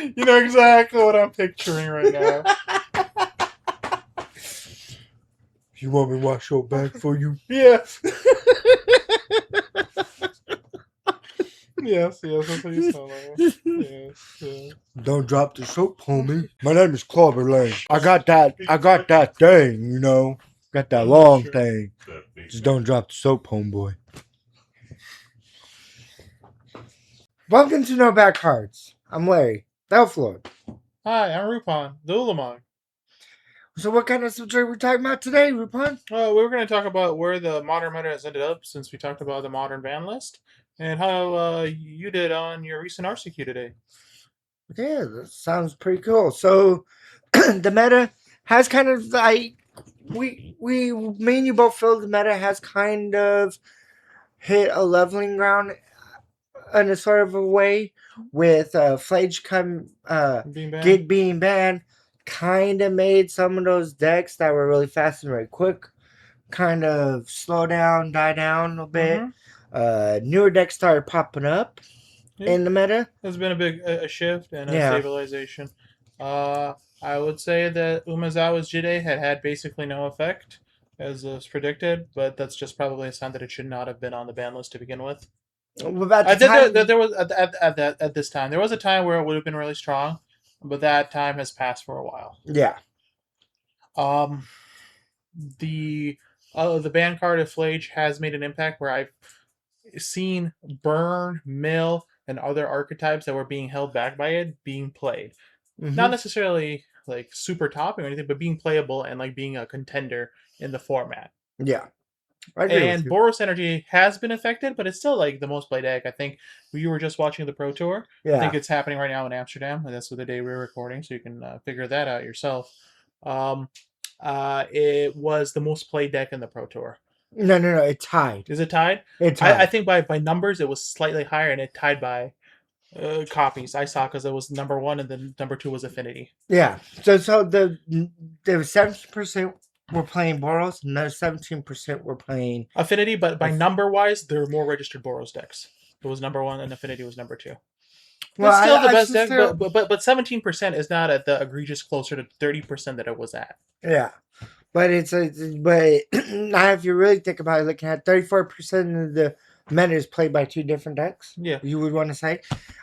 You know exactly what I'm picturing right now. You want me to wash your back for you? Yes. Yes, that's what you sound like. Yes. Don't drop the soap, homie. My name is Clobber Lane. I got that thing, you know. Got that long thing. Just don't drop the soap, homeboy. Welcome to No Back Cards. I'm Larry, Belflor. Hi, I'm Rupon, the Ulamog. So what kind of subject are we talking about today, Rupon? We were going to talk about where the modern meta has ended up since we talked about the modern ban list and how you did on your recent RCQ today. Yeah, that sounds pretty cool. So the meta has kind of like we me and you both feel the meta has kind of hit a leveling ground in a sort of a way with Flage being banned, kind of made some of those decks that were really fast and very quick kind of slow down, die down a bit. Newer decks started popping up in the meta. There's been a big shift and a Yeah. stabilization. I would say that Umezawa's Jide had basically no effect, as was predicted, but that's just probably a sign that it should not have been on the ban list to begin with. There was at this time there was a time where it would have been really strong, but that time has passed for a while. Yeah. The ban card of Flage has made an impact where I've seen Burn, Mill, and other archetypes that were being held back by it being played. Mm-hmm. Not necessarily like super topping or anything, but being playable and like being a contender in the format. Yeah. I agree And Boros Energy has been affected, but it's still like the most played deck. I think you were just watching the Pro Tour. Yeah. I think it's happening right now in Amsterdam, and that's the day we're recording, so you can figure that out yourself. It was the most played deck in the Pro Tour. No, it tied. Is it tied? It tied. I think by numbers it was slightly higher, and it tied by copies. I saw because it was number one, and then number two was Affinity. Yeah. So the 70% were playing Boros, and the 17% were playing Affinity, but by number wise, there are more registered Boros decks. It was number one, and Affinity was number two. Well, it's still the best deck, but 17% is not at the egregious closer to 30% that it was at. Yeah, but but now if you really think about it, looking at 34% of the meta is played by two different decks. Yeah, you would want to say,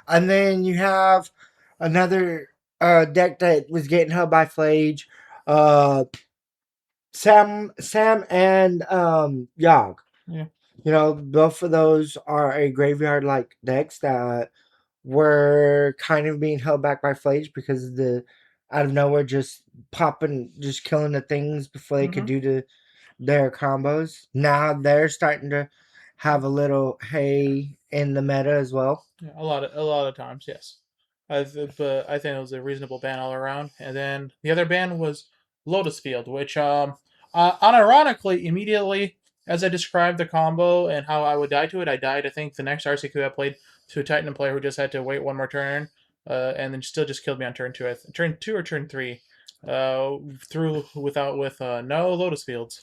and then you have another deck that was getting held by Flage, Sam and Yogg. Yeah. You know, both of those are a graveyard like decks that were kind of being held back by Flage because of the out of nowhere just popping, just killing the things before they could do their combos. Now they're starting to have a little hay in the meta as well. Yeah, a lot of times, yes. But I think it was a reasonable ban all around. And then the other ban was Lotus Field, which unironically immediately as I described the combo and how I would die to it, I died. I think the next RCQ I played to a Titan player who just had to wait one more turn, and then still just killed me on turn two. Turn two or turn three, through with no Lotus Fields.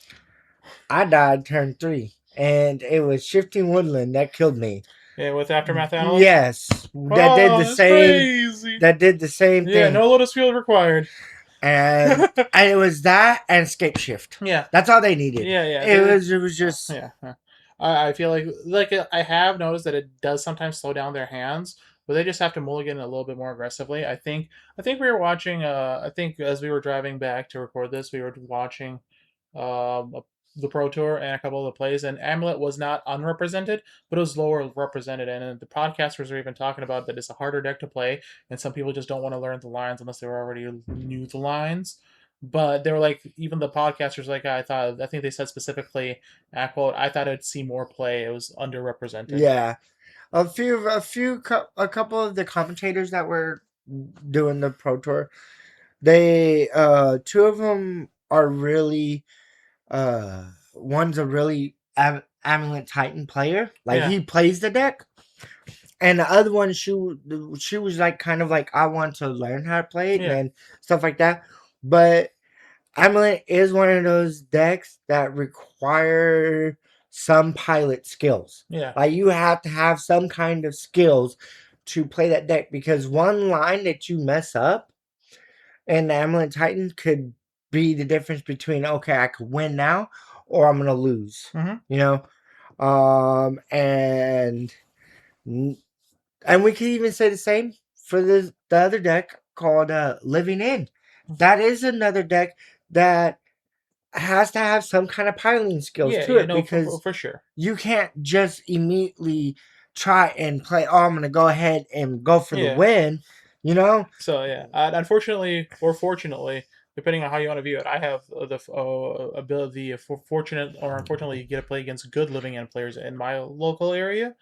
I died turn 3, and it was Shifting Woodland that killed me. Yeah, with Aftermath Analyst? Yes. That did the same. Crazy. That did the same thing. Yeah, no Lotus Field required. And it was that and Escape Shift. Yeah. That's all they needed. Yeah. It was just. Yeah. I feel like I have noticed that it does sometimes slow down their hands, but they just have to mulligan a little bit more aggressively. I think we were watching. I think as we were driving back to record this, we were watching the Pro Tour and a couple of the plays, and Amulet was not unrepresented, but it was lower represented. And the podcasters are even talking about that it's a harder deck to play, and some people just don't want to learn the lines unless they were already knew the lines. But they were like, even the podcasters, like I think they said specifically, quote, I thought I'd see more play. It was underrepresented. Yeah, a couple of the commentators that were doing the Pro Tour, they two of them are really one's a really Amulet Titan player, like he plays the deck, and the other one she was like kind of like I want to learn how to play it and stuff like that. But Amulet is one of those decks that require some pilot skills. Yeah, like you have to have some kind of skills to play that deck because one line that you mess up and the Amulet Titan could be the difference between okay, I could win now or I'm gonna lose. Hmm. You know, and we could even say the same for the other deck called Living In. That is another deck that has to have some kind of piling skills Yeah, to yeah, it no, because for sure. you can't just immediately try and play. Oh, I'm gonna go ahead and go for the Yeah. win. You know? So yeah, unfortunately or fortunately, depending on how you want to view it, I have the ability, for fortunate or unfortunately, you get to play against good living end players in my local area.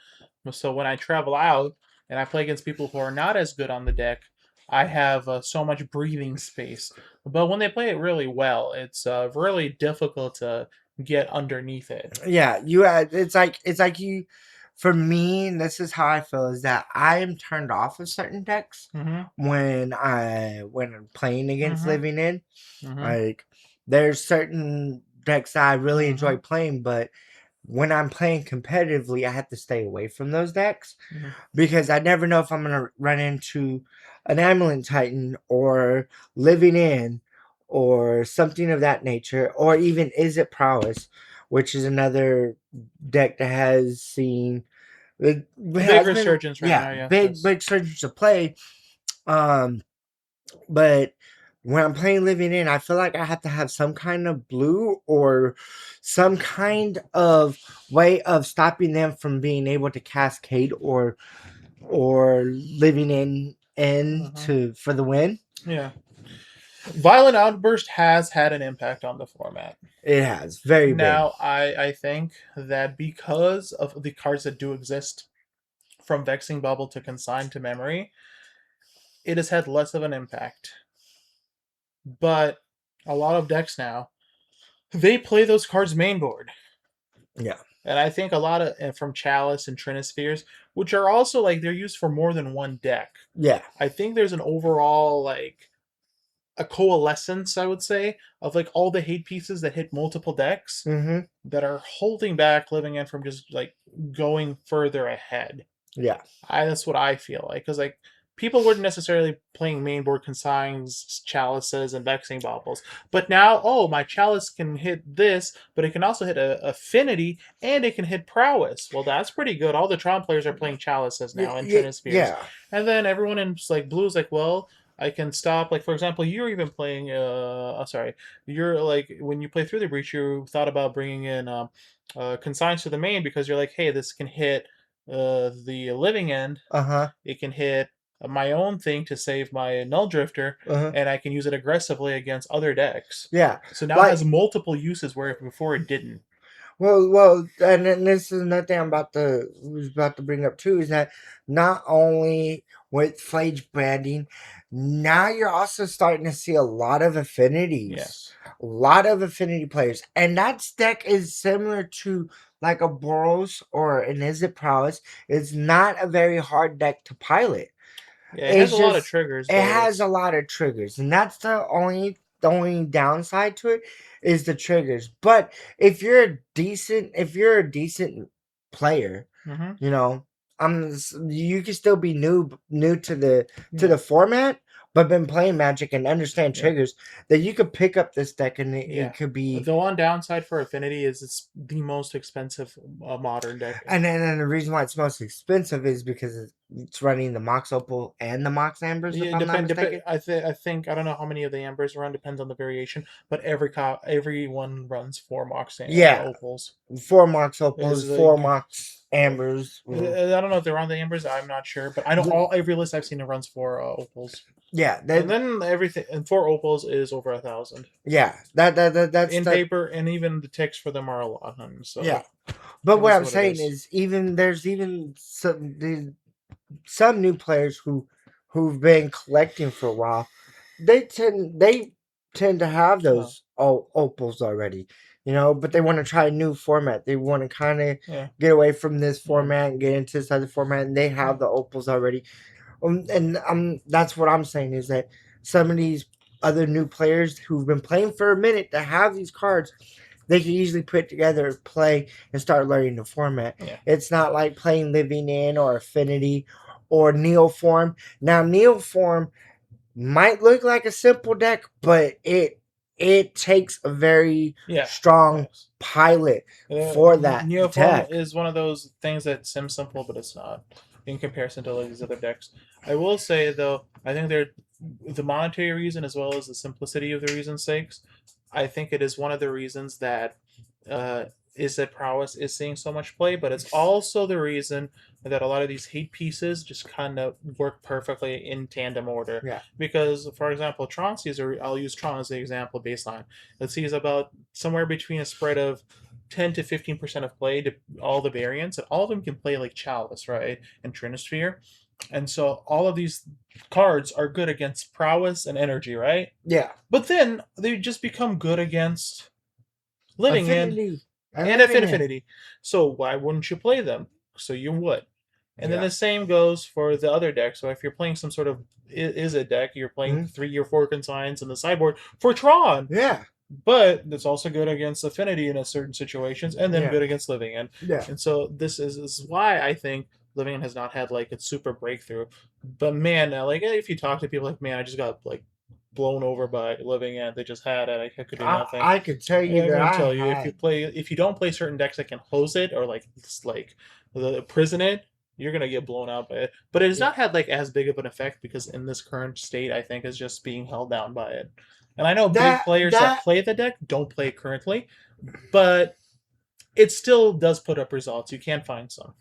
So when I travel out and I play against people who are not as good on the deck, I have so much breathing space. But when they play it really well, it's really difficult to get underneath it. Yeah, you. It's like you. For me, this is how I feel: is that I am turned off of certain decks Mm-hmm. when I'm playing against Mm-hmm. Living In. Mm-hmm. Like, there's certain decks that I really Mm-hmm. enjoy playing, but when I'm playing competitively, I have to stay away from those decks Mm-hmm. because I never know if I'm gonna run into an Amulet Titan or Living In or something of that nature, or even Is It Prowess, which is another deck that has seen it A big has been resurgence right yeah now. Yeah. Yes. big surge to play. Um, but when I'm playing Living In, I feel like I have to have some kind of blue or some kind of way of stopping them from being able to cascade or living in Mm-hmm. to for the win. Yeah. Violent Outburst has had an impact on the format. It has very big. Now, I think that because of the cards that do exist, from Vexing Bubble to Consign to Memory, it has had less of an impact. But a lot of decks now, they play those cards main board. Yeah, And I think a lot of from Chalice and Trinispheres, which are also like they're used for more than one deck. yeah. I think there's an overall like a coalescence, I would say, of like all the hate pieces that hit multiple decks Mm-hmm. that are holding back Living End from just like going further ahead. Yeah, That's what I feel like because like people weren't necessarily playing mainboard consigns, chalices, and vexing baubles, but now my chalice can hit this, but it can also hit a affinity and it can hit prowess. Well, that's pretty good. All the Tron players are playing chalices now and Trinispheres, yeah. and then everyone in like blue is like, well. I can stop, like for example, you're even playing. Sorry, you're like when you play through the breach, you thought about bringing in consigns to the main because you're like, hey, this can hit the living end, Uh huh. it can hit my own thing to save my null drifter, Uh huh. and I can use it aggressively against other decks. Yeah. So now it has Like multiple uses where before it didn't. well, and then this is another thing I'm about to bring up too is that not only with Flage branding, now you're also starting to see a lot of affinities, Yes. a lot of affinity players, and that deck is similar to like a Boros or an Izzet Prowess. It's not a very hard deck to pilot. Yeah, it has It's a lot of just triggers, it but has a it's lot of triggers, and that's the only downside to it is the triggers. But if you're a decent player, mm-hmm. you know, you can still be new to Yeah, the format, but been playing Magic and understand yeah. triggers that you could pick up this deck and it Yeah. could be. The one downside for Affinity is it's the most expensive modern deck. And the reason why it's most expensive is because it's running the Mox Opal and the Mox Ambers, if Yeah, I'm not depend. mistaken. I think I don't know how many of the Ambers run. Depends on the variation, but every one runs four Mox Yeah, Opals. 4 Mox Is Opals, four like Mox Ambers. I don't know if they're on the Ambers. I'm not sure, but I know every list I've seen it runs four Opals, Yeah, and then everything and four Opals is over 1,000 yeah, that's in the paper, and even the ticks for them are a lot. yeah. So But it what is I'm what it saying is. is, there's even some new players who've been collecting for a while. They tend to have Oh, those opals already, but they want to try a new format. They want to kind of yeah, get away from this yeah, format and get into this other format, and they yeah, have the opals already. And that's what I'm saying is that some of these other new players who've been playing for a minute that have these cards, they can easily put together, play, and start learning the format. yeah. It's not like playing Living In or Affinity or Neoform. Now, Neoform might look like a simple deck, but it takes a very Yeah. strong Yes. pilot for that Neoform deck. is one of those things that seems simple, but it's not in comparison to like these other decks. I will say though, I think they're the monetary reason as well as the simplicity of the reason's sakes. I think it is one of the reasons that uh, is that prowess is seeing so much play, but it's also the reason that a lot of these hate pieces just kind of work perfectly in tandem order. Yeah, Because, for example, Tron sees, I'll use Tron as the example baseline. It sees about somewhere between a spread of 10 to 15% of play to all the variants, and all of them can play like Chalice, right? And Trinisphere. And so all of these cards are good against prowess and energy, right? yeah. But then they just become good against living end Affinity and and living in. affinity. So why wouldn't you play them? So you would. And then Yeah. the same goes for the other deck. So if you're playing some sort of is a deck, you're playing Mhm. 3 or 4 consigns in the sideboard for Tron. Yeah. But it's also good against affinity in a certain situations, and then Yeah. good against living end. Yeah. And so this is why I think living end has not had like its super breakthrough. But man, like if you talk to people like, man, I just got like blown over by living end. They just had it. I could do nothing. I could tell you I'm that gonna I tell you had. if you don't play certain decks that can hose it or like the prison it, you're gonna get blown out by it. But it has Yeah. not had like as big of an effect because in this current state, I think is just being held down by it. And I know big players that That play the deck don't play it currently, but it still does put up results. You can find some.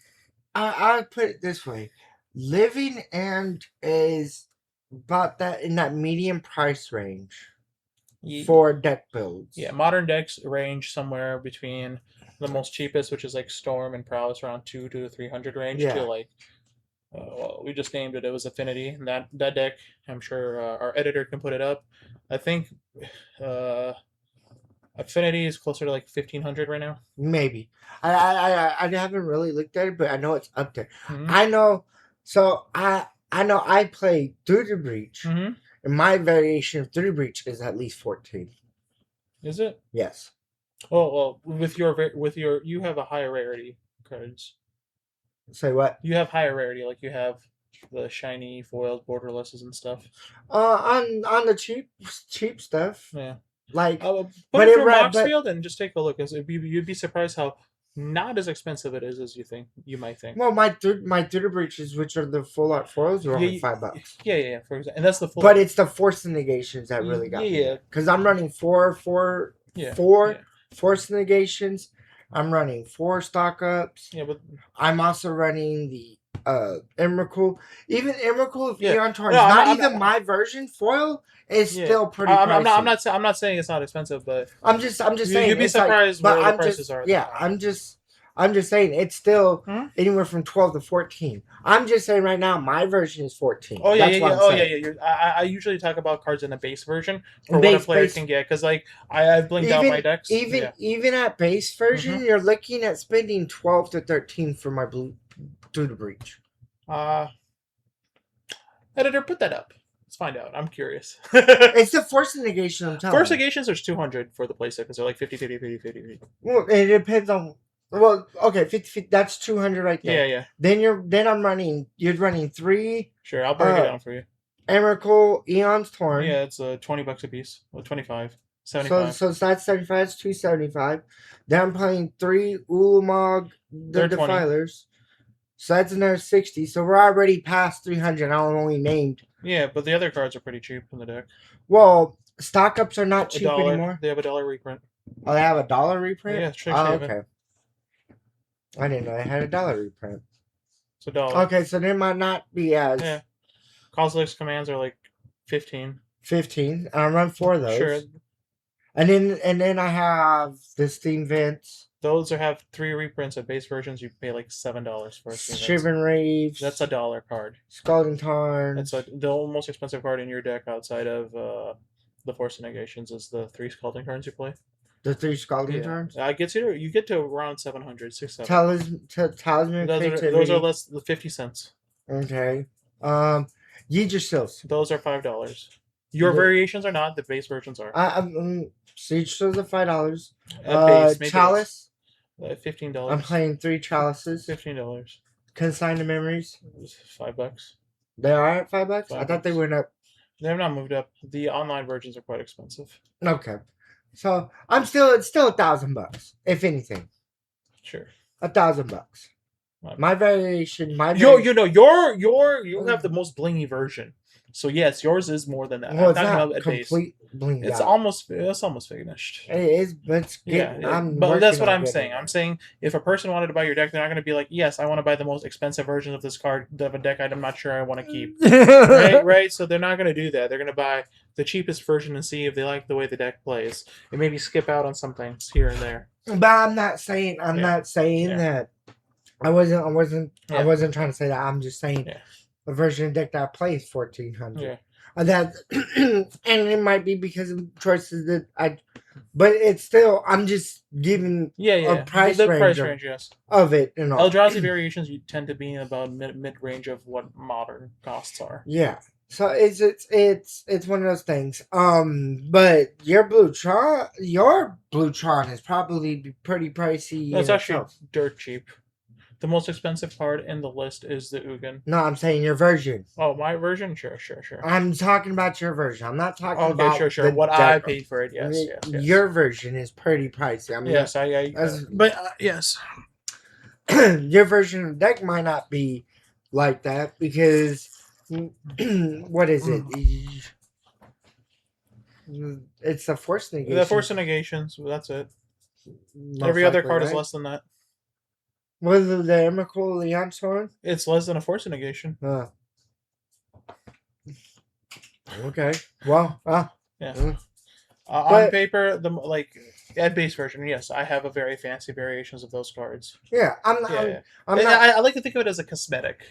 I put it this way: living end is about that in that medium price range for deck builds. Yeah, modern decks range somewhere between the most cheapest, which is like Storm and Prowess, around 2 to 300 range, to Yeah, like well, we just named it. It was Affinity, and that deck. I'm sure our editor can put it up. I think uh, Affinity is closer to like 1,500 right now. maybe. I haven't really looked at it, but I know it's up there. Mm-hmm. I know. So I know I play Through the Breach, Mm-hmm. and my variation of Through the Breach is at least 14. Is it? Yes. Oh well, with your you have a higher rarity cards. Say what? You have higher rarity, like you have the shiny foiled borderlesses and stuff. On the cheap stuff, Yeah. like, Put but it it through right, but Moxfield and just take a look. You'd be surprised how not as expensive it is as you might think. well, my Through Breaches, which are the full art foils, are Yeah, only $5. yeah. For example, and that's the full. But it's the force negations that really got me Yeah, there. Because I'm running yeah, four yeah, force negations. I'm running 4 stock ups. yeah. But I'm also running the Emrakul. Even Emrakul of yeah, Eon no, Torrents, not even my version foil, is yeah. still pretty pricey. I'm not saying it's not expensive, but I'm just saying you'd be it's like, surprised but where the prices are at the yeah, time. I'm just saying it's still Hmm? anywhere from 12 to 14. I'm just saying right now my version is 14. Oh yeah, That's yeah, what yeah. I'm Oh yeah, saying. yeah. I usually talk about cards in the base version for what a Base player base can get because like I've blinked out my decks. Yeah. even at base Mm-hmm. version, you're looking at spending 12 to 13 for my blue Through the Breach. Uh Editor, put that up. Let's find out. I'm curious. It's the force negation I'm telling Force you. negations there's 200 for the playset they're like 50, 50, 50, 50, 50. Well, it depends on. Well, okay, 50, that's 200 right Yeah, there. yeah. Then you're running 3 Sure, I'll break it down for you. Emrakul Eon's Torn. Yeah, it's $20 a piece. Well, 25, So 75. that's 75, that's 275. Then I'm playing 3 Ulamog the They're 20. Defilers. So that's another 60. So we're already past 300. I only named. Yeah, but the other cards are pretty cheap in the deck. Well, stock ups are not A cheap dollar. anymore. They have $1 reprint. Oh, they have a dollar reprint? Yeah, trick Oh, statement. okay. I didn't know they had a dollar reprint. It's $1. Okay, so they might not be as Yeah. Cosmos commands are like 15. 15. And I run 4 of those. Sure. And then I have the Steam Vents. Those have 3 reprints. At base versions, you pay like $7 for a Shivering Reeves. That's $1 card. Scalding Tarn. That's the most expensive card in your deck outside of the Force of Negations is the 3 Scalding Tarns you play. The 3 Scalding Yeah. Tarns? You get to around 700, 6, 7. Talisman Those are less than 50 cents. Okay. Yggdrasils. Those are $5. Your variations are not. The base versions are. Siege Seals are $5. At base, maybe Chalice. $15. I'm playing 3 chalices. $15. consigned memories? It was $5. They are at $5. I Five thought they bucks. went up. They have not moved up. The online versions are quite expensive. Okay, so it's still $1,000 if anything. Sure. $1,000. My My variation, my Yo, variation. you know, you have the most blingy version. So yes, yours is more than that. Well, I'm it's talking not about at base. complete blinged It's out. almost finished. It is, but it's Yeah, getting. I'm but that's working what on I'm getting saying. there. I'm saying if a person wanted to buy your deck, they're not going to be like, yes, I want to buy the most expensive version of this card of a deck I'm not sure I want to keep. Right, right. So they're not going to do that. They're going to buy the cheapest version and see if they like the way the deck plays, and maybe skip out on some things here and there. But I'm not saying. I'm Yeah, not saying yeah, that. I wasn't. I wasn't. I yeah, wasn't trying to say that. I'm just saying yeah, the version of deck that I play is 1,400. yeah, That and it might be because of choices that I. But it's still. I'm just giving yeah, a yeah. price The range price range, yes. of it. You know. Eldrazi variations you tend to be in about mid range of what modern costs are. Yeah. So it's one of those things. But your blue Tron is probably pretty pricey No, it's in actually itself. dirt cheap. The most expensive card in the list is the Ugin. No, I'm saying your version. Oh, my version? Sure, sure, sure. I'm talking about your version. I'm not talking Okay, sure, about sure. the What I deck. paid for it, yes, yes, yes. Your version is pretty pricey. I mean, Yes, that's, but yes. your version of the deck might not be like that because what is it? It's a force The negation. Force of Negations, that's it. Most Every other likely, card is right? less than that. Was it the Emrakul Leon Sword? It's less than a Force of Negation. Okay. Well, Yeah. mm. On But paper, the like at base version, yes, I have a very fancy variations of those cards. yeah, Yeah, yeah. I'm not. I like to think of it as a cosmetic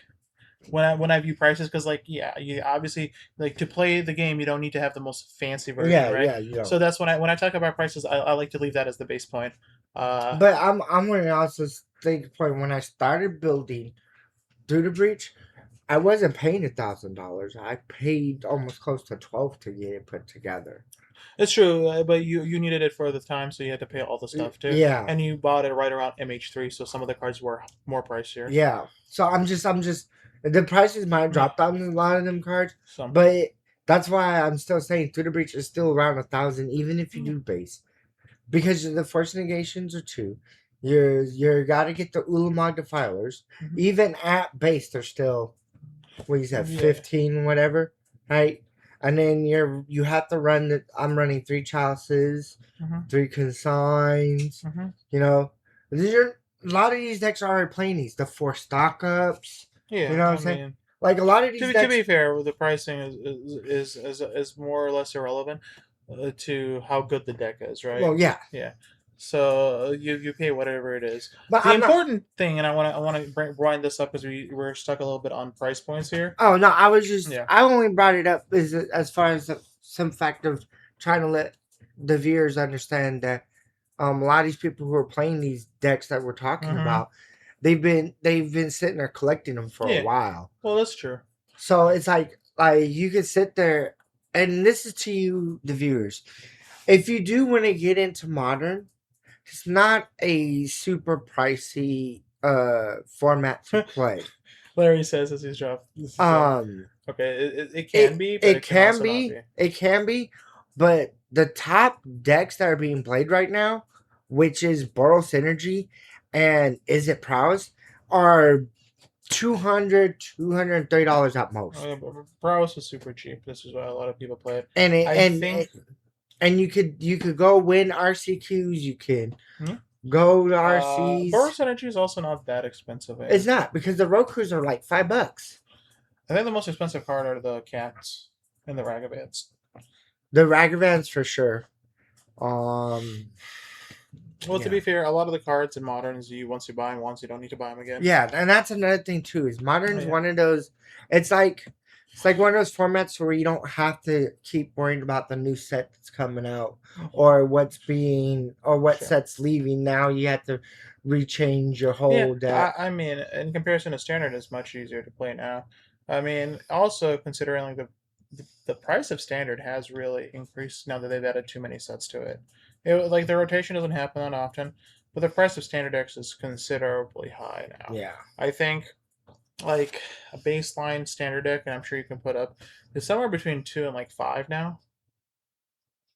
when I view prices because like yeah, you obviously like to play the game you don't need to have the most fancy version, Yeah, right? yeah, you know. So that's when I talk about prices, I like to leave that as the base point. But I'm going to also think point when I started building through the breach, I wasn't paying $1,000. I paid almost close to 12 to get it put together. It's true, but you needed it for the time, so you had to pay all the stuff too, Yeah, and you bought it right around MH3, so some of the cards were more pricier. yeah. So I'm just the prices might drop down a lot of them cards, Some. but that's why I'm still saying through the breach is still around 1,000, even if you do base. Because the force negations are two. You're got to get the Ulamog defilers. Mhm. Even at base, they're still what you said, Yeah. 15 whatever, right? And then you have to run the. I'm running 3 chalices, Mhm. 3 consigns. Mhm. You know, these are a lot of these decks are already playing these. The 4 stock ups. You Yeah, know what I I'm saying? mean, Like a lot of these to decks. be fair, the pricing is more or less irrelevant to how good the deck is, right? Well, yeah, Yeah. So you pay whatever it is. but The I'm not. important thing, and I want to wind this up because we're stuck a little bit on price points here. Oh no, I was just. Yeah. I only brought it up as far as some fact of trying to let the viewers understand that a lot of these people who are playing these decks that we're talking Mm-hmm. about, they've been sitting there collecting them for a Yeah. while. Well, that's true. So it's like you could sit there, and this is to you, the viewers. If you do want to get into modern, it's not a super pricey format to play. Larry says as he's dropped. Um, Okay, it can be, but it can can also not be, be. it can be, but the top decks that are being played right now, which is Boros Synergy and Is It Prowess, are $230 at most. Prowess is super cheap. This is why a lot of people play it. And it, I think. and you could go win RCQs. You can Hmm? go to RCs. Boros Energy is also not that expensive. It's not because the Rokus are like $5. I think the most expensive card are the cats and the Ragavans. The Ragavans for sure. Um, Well, to yeah. be fair, a lot of the cards in moderns, once you buy them once, you don't need to buy them again. Yeah, and that's another thing too. Is modern's Yeah. one of those. It's like one of those formats where you don't have to keep worrying about the new set that's coming out or what Sure. set's leaving. Now you have to rechange your whole deck. I mean, in comparison to standard, it's much easier to play now. I mean, also considering like the price of standard has really increased now that they've added too many sets to it. Like the rotation doesn't happen that often, but the price of standard decks is considerably high now. Yeah. I think like a baseline standard deck, and I'm sure you can put up is somewhere between 2 and 5 now.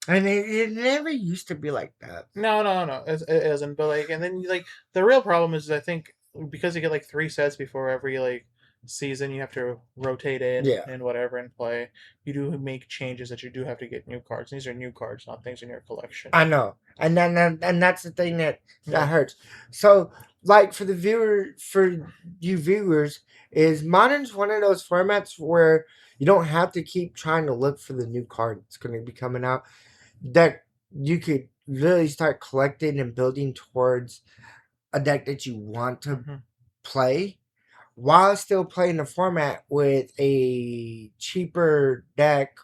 And it never used to be like that. No, it isn't. But like, and then like the real problem is I think because you get like 3 sets before every like season, you have to rotate in Yeah, and whatever and play. You do make changes that you do have to get new cards. These are new cards, not things in your collection. I know, and that's the thing that Yeah. hurts. So, like for you viewers, is Modern's one of those formats where you don't have to keep trying to look for the new card that's going to be coming out. That you could really start collecting and building towards a deck that you want to Hmm. play while still playing the format with a cheaper deck.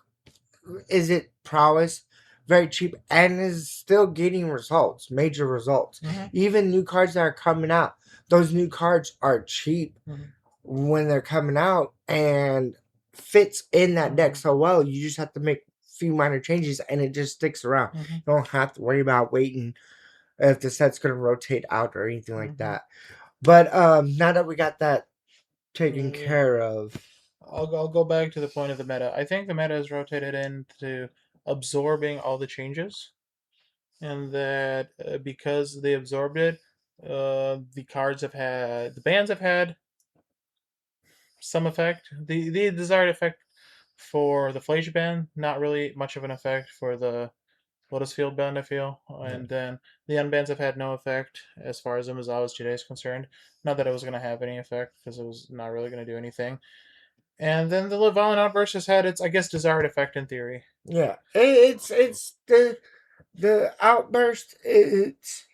Is it prowess? Very cheap and is still getting results, major results. Hmm. Even new cards that are coming out, those new cards are cheap Hmm. when they're coming out and fits in that deck Hmm. so well. You just have to make a few minor changes and it just sticks around. Hmm. You don't have to worry about waiting if the set's going to rotate out or anything like Hmm. that. But now that we got that taken Yeah. care of, I'll go back to the point of the meta. I think the meta is rotated into absorbing all the changes, and that because they absorbed it, the bands have had some effect. The desired effect for the Flash band, not really much of an effect for the Lotus Field band, I feel. And then the unbands have had no effect as far as Umezawa's Jide is concerned. Not that it was going to have any effect, because it was not really going to do anything. And then the Violent Outburst has had its, I guess, desired effect in theory. yeah, it's the outburst. It's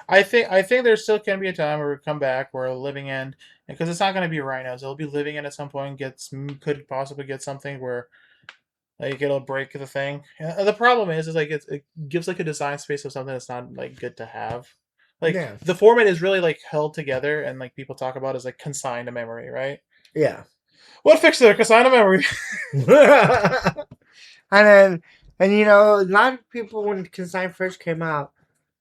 I think there still can be a time where we come back where a living end, because it's not going to be rhinos. It'll be living end at some point. Could possibly get something where like it'll break the thing. And the problem is like it gives like a design space of something that's not like good to have. Like yeah, the format is really like held together, and like people talk about as like consigned to memory, right? yeah. What fixed it? Consigned to memory. And then, and a lot of people when Consign first came out,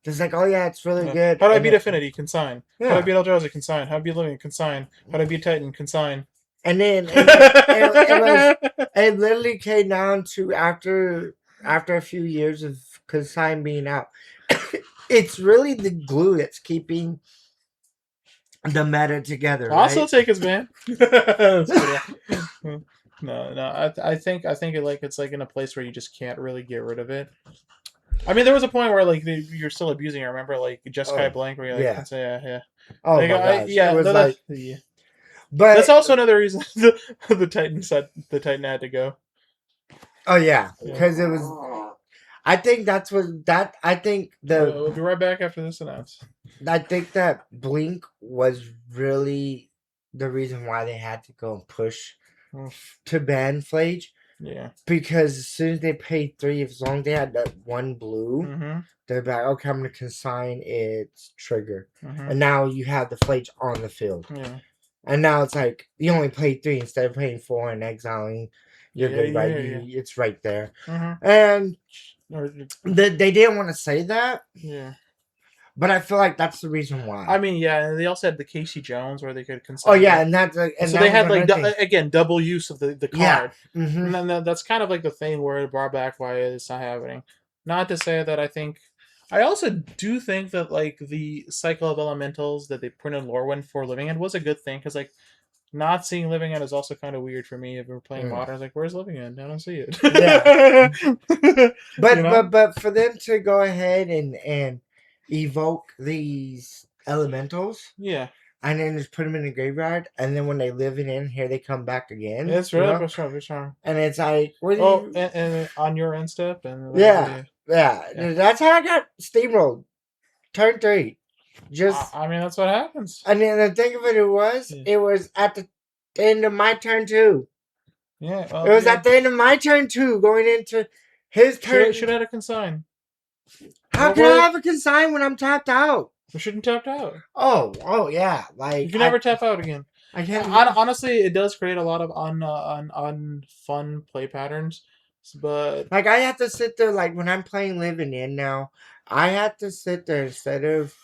just like, oh yeah, it's really Yeah. good, How do I and beat then Affinity? Consign. How do I yeah, beat Eldrazi? Consign. How do I beat Living? Consign. How do I beat Titan? Consign. and then it literally came down to after a few years of Consign being out, it's really the glue that's keeping the meta together, I'll still right? take his man. That's kidding. No, no. I think it's like in a place where you just can't really get rid of it. I mean, there was a point where like you're still abusing it. Remember, like Jeskai Oh Blank, where you're like, yeah. can say, yeah, yeah. Oh Like, my gosh, it was like, yeah. That's but also another reason the Titan had to go. oh yeah, Yeah. because it was. I think that's what that. We'll be right back after this announce. I think that Blink was really the reason why they had to go and push Mm. to ban Flage Yeah. because as soon as they paid three, as long as they had that one blue, Mm-hmm. they're like, okay, I'm gonna consign its trigger, Mm-hmm. and now you have the Flage on the field, Yeah. and now it's like you only played three instead of playing four and exiling. You're Yeah. good, right? Yeah. Yeah. It's right there, Mm-hmm. and Or, they didn't want to say that, yeah. but I feel like that's the reason I why. mean, yeah, and they also had the Casey Jones where they could Oh consign yeah, the. and So they that was had like another thing. again double use of the Yeah. card, Mm-hmm. and then that's kind of like the thing where it brought back why it's not happening. Not to say that I also do think that like the cycle of elementals that they printed Lorwyn for Living End was a good thing, because like not seeing Living End is also kind of weird for me if we're playing Mm. modern. It's like, where's Living End? I don't see it. Yeah. You But know? for them to go ahead and evoke these elementals Yeah, and then just put them in the graveyard, and then when they live it in, here they come back again. it's really bizarre. And it's like, what do Oh, you? and on your end step and whatever. Yeah, Yeah, yeah. yeah. That's how I got steamrolled. Turn three, just I mean, that's what happens. and then the thing of it Yeah, it was at the end of my turn too. yeah. It Well, was yeah. at the end of my turn too, going into his Should turn. have had a consign. How What can I were have a consign when I'm tapped out? we shouldn't tapped out. Oh yeah. You Like can never tap out again. I can't. Honestly, it does create a lot of fun play patterns, but Like I have to sit there. Like when I'm playing Living In now, I have to sit there instead of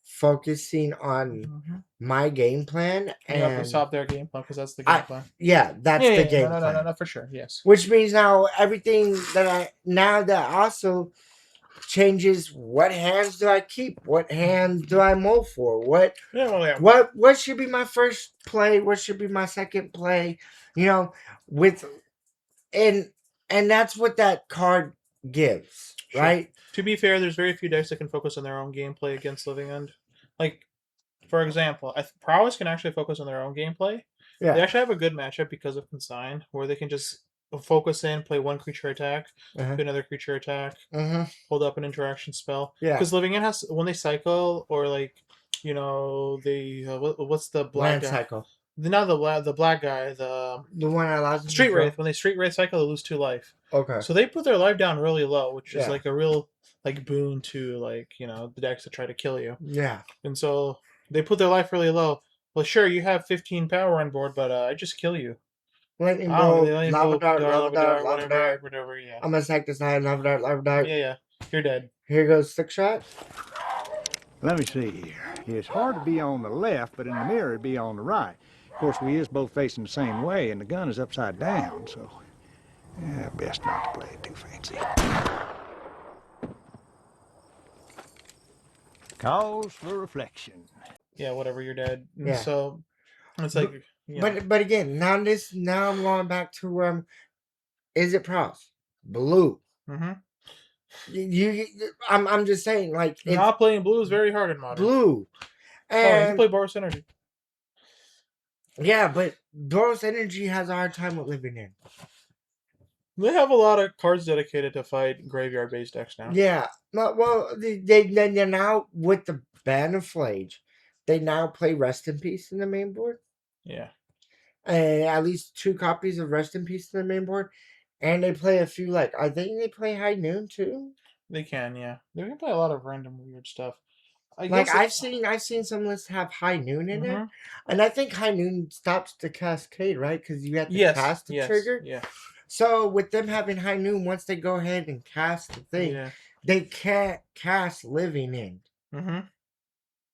focusing on Hmm. my game plan, Yep, you and stop their game plan because that's the game I plan. yeah, that's Yeah, the yeah, yeah. No, game no, no, no, plan. no, for sure. Yes. Which means now everything that I now that also changes what hands do I keep, what hands do I mull for, Yeah, well, yeah. what should be my first play, what should be my second play, you know, with and and that's what that card gives, Sure. right? To be fair, there's very few decks that can focus on their own gameplay against Living End. Like, for example, Prowess can actually focus on their own gameplay. They Yeah. actually have a good matchup because of Consign, where they can just focus in, play one creature attack, Uh-huh. play another creature attack, Uh-huh. hold up an interaction spell. Yeah. Because Living End has, when they cycle, or like, they, what's the black Land guy? cycle. Not the black guy, the The one that allows them to Street draw. Wraith. When they Street Wraith cycle, they lose 2 life. Okay. So they put their life down really low, which is Yeah. like a real like boon to the decks that try to kill you. Yeah. And so they put their life really low. Well, sure, you have 15 power on board, but I just kill you. Lightning I don't know. They bolt, let him lava go, dart, dar, lava lava dart, dar, lava whatever, dart. whatever. Yeah, I'm gonna sack this nine, lava dart, lava dart. yeah, yeah. You're dead. Here goes six shot. Let me see here. It's hard to be on the left, but in the mirror it'd be on the right. Of course, we is both facing the same way, and the gun is upside down, so yeah, best not to play it too fancy. Cause for reflection. Yeah, whatever. You're dead. And Yeah. so it's But, like but again, now I'm going back to is it pros? Blue. hmm I'm just saying, like, it's Not playing blue is very hard in modern. blue. Oh, you can And play Boros Energy. yeah, but Boros Energy has a hard time with living in. They have a lot of cards dedicated to fight graveyard-based decks now. Yeah. Well, they're now with the ban of Flage, they now play Rest in Peace in the main board. Yeah. And at least 2 copies of Rest in Peace in the main board. And they play a few, like, I think they play High Noon too. They can, yeah. They can play a lot of random weird stuff. I Like, guess I've seen some lists have High Noon in it. hmm And I think High Noon stops the cascade, right? Because you have to Yes, cast the yes, trigger. yeah, So with them having High Noon, once they go ahead and cast the thing, yeah. they can't cast Living End. hmm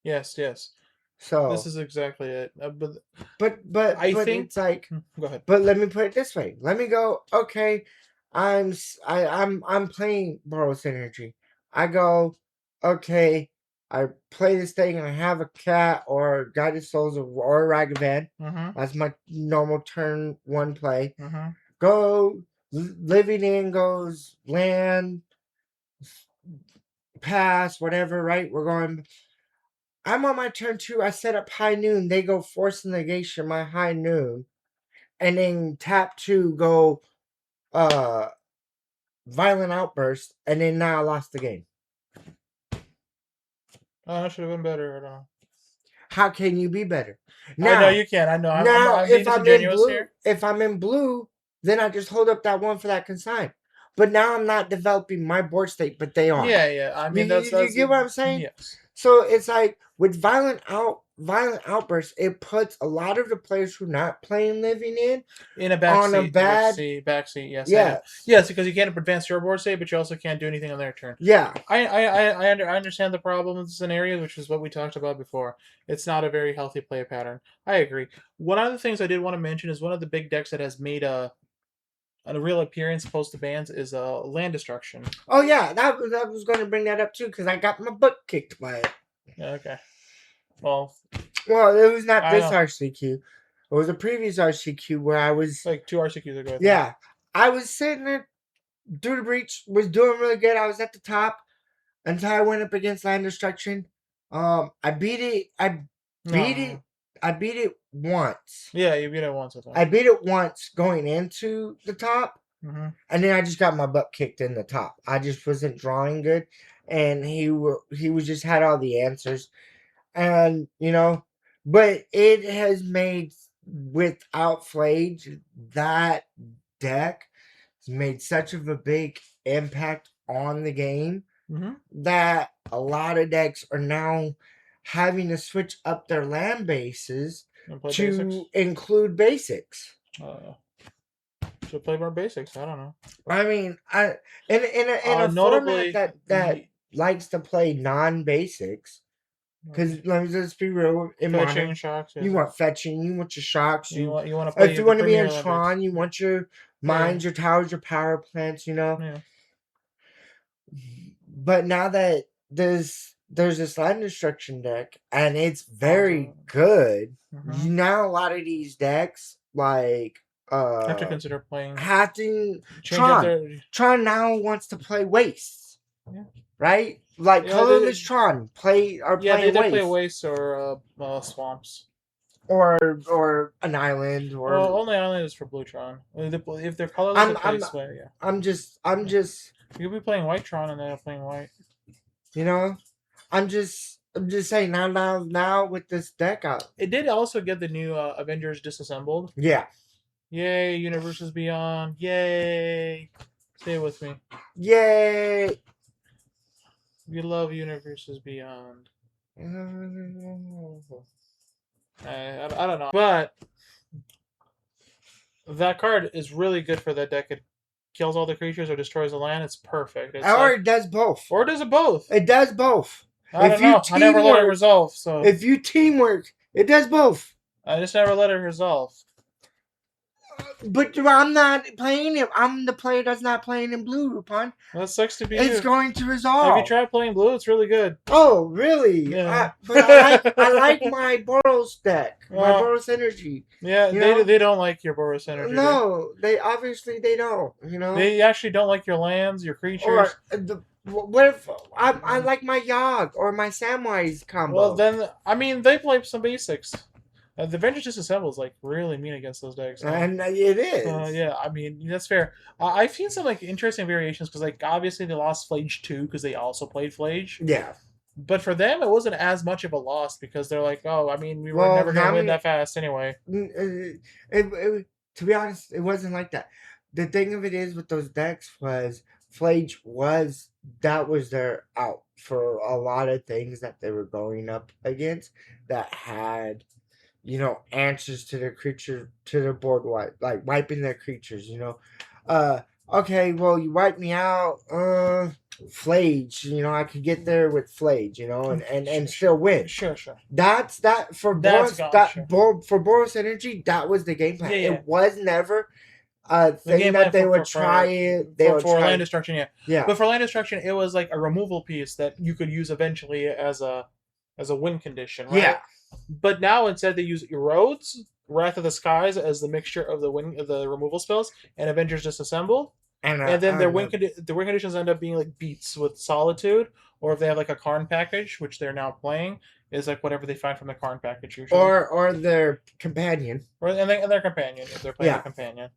Yes, yes. So This is exactly it. but I think. it's like, Go ahead. but let me put it this way. Let me go, okay, I'm playing Boros Energy. I go, okay, I play this thing and I have a cat or Guided Souls or a Ragavan. hmm That's my normal turn 1 play. hmm Go Living In goes land, pass, whatever, right? We're going. I'm on my turn 2. I set up High Noon. They go Force Negation my High Noon. And then tap 2 go Violent Outburst. And then now I lost the game. Oh, that should have been better. I don't know. How can you be better? I know Now, you can. I know. now I'm being if I'm in disingenuous blue, here. then I just hold up that 1 for that consign. But now I'm not developing my board state, but they are. Yeah, yeah. I mean, that's You get what I'm saying? Yes. So it's like with violent outbursts, it puts a lot of the players who are not playing Living In a on a backseat, bad backseat. Yes, yeah. yes, because you can't advance your board state, but you also can't do anything on their turn. Yeah. I understand the problem in this scenario, which is what we talked about before. It's not a very healthy play pattern. I agree. One of the things I did want to mention is one of the big decks that has made a real appearance post the bans is land destruction. Oh yeah, that was going to bring that up too because I got my butt kicked by it. Okay. Well, it was not this know. RCQ. It was a previous RCQ where I was like 2 RCQs ago. Yeah, I was sitting there through the breach, was doing really good. I was at the top until I went up against land destruction. I beat it. I beat it once. Yeah, you beat it once. I beat it once going into the top, and then I just got my butt kicked in the top. I just wasn't drawing good, and he was just had all the answers, and but it has made without Flage that deck has made such of a big impact on the game that a lot of decks are now having to switch up their land bases to include basics. Should play more basics. I don't know. I mean, in a format that likes to play non-basics, Because let me just be real. In Fetching modern, shocks. you Yeah. want fetching, you want your shocks. You You want to play if you the want to be in Premier Olympics. Tron, you want your mines, your towers, your power plants. Yeah. But now that there's this land destruction deck, and it's very Also, good. mhm. Now a lot of these decks I have to consider playing. have to Change up their. Tron now wants to play Waste. Yeah. Right? Like Yeah, they, colorless Tron they playing either play Waste. wastes or swamps. Or an island Well, or only island is for Bluetron. If they're colorless, I'm they play I'm Sway. Yeah. I'm just You could be playing Whitetron and then playing white. you know I'm just saying now with this deck out. It did also get the new Avengers disassembled. Yeah. Yay, Universes Beyond. Yay. Stay with me. Yay. We love Universes Beyond. I don't know. But that card is really good for that deck. It kills all the creatures or destroys the land. It's perfect. It's It does both. Or does it both? It does both. I don't know. I never let it resolve. So if you teamwork, it does both. I just never let it resolve. But I'm not playing it. I'm the player that's not playing in blue, Rupon. That sucks to be It's you. going to resolve. Have you tried playing blue? It's really good. Oh, really? Yeah. I like my Boros deck. My Boros energy. Yeah, they don't like your Boros energy. No, they obviously they don't. They actually don't like your lands, your creatures. Or what if I like my Yogg or my Samwise combo? Well, then they play some basics. The Avengers Disassemble is like really mean against those decks. And it is. Yeah, that's fair. I've seen some like interesting variations because like obviously they lost Flage 2 because they also played Flage. Yeah. But for them, it wasn't as much of a loss because they're like, oh, we were never going to win that fast anyway. To be honest, it wasn't like that. The thing of it is with those decks was Flage was their out for a lot of things that they were going up against that had answers to their creature to their board wipe, like wiping their creatures. Okay, well you wiped me out. Flage, I could get there with Flage, and still win. Sure. That's that for Boros. For Boros Energy, that was the game plan. Yeah. It was never a thing that they would try it. They would for try land destruction, yeah. Yeah. But for land destruction, it was like a removal piece that you could use eventually as a win condition, right? Yeah. But now instead they use Erodes, Wrath of the Skies as the mixture of the removal spells, and Avengers Disassemble. And then the win conditions end up being like beats with Solitude, or if they have like a Karn package, which they're now playing, is like whatever they find from the Karn package usually. Or their companion. And their companion, if they're playing a companion.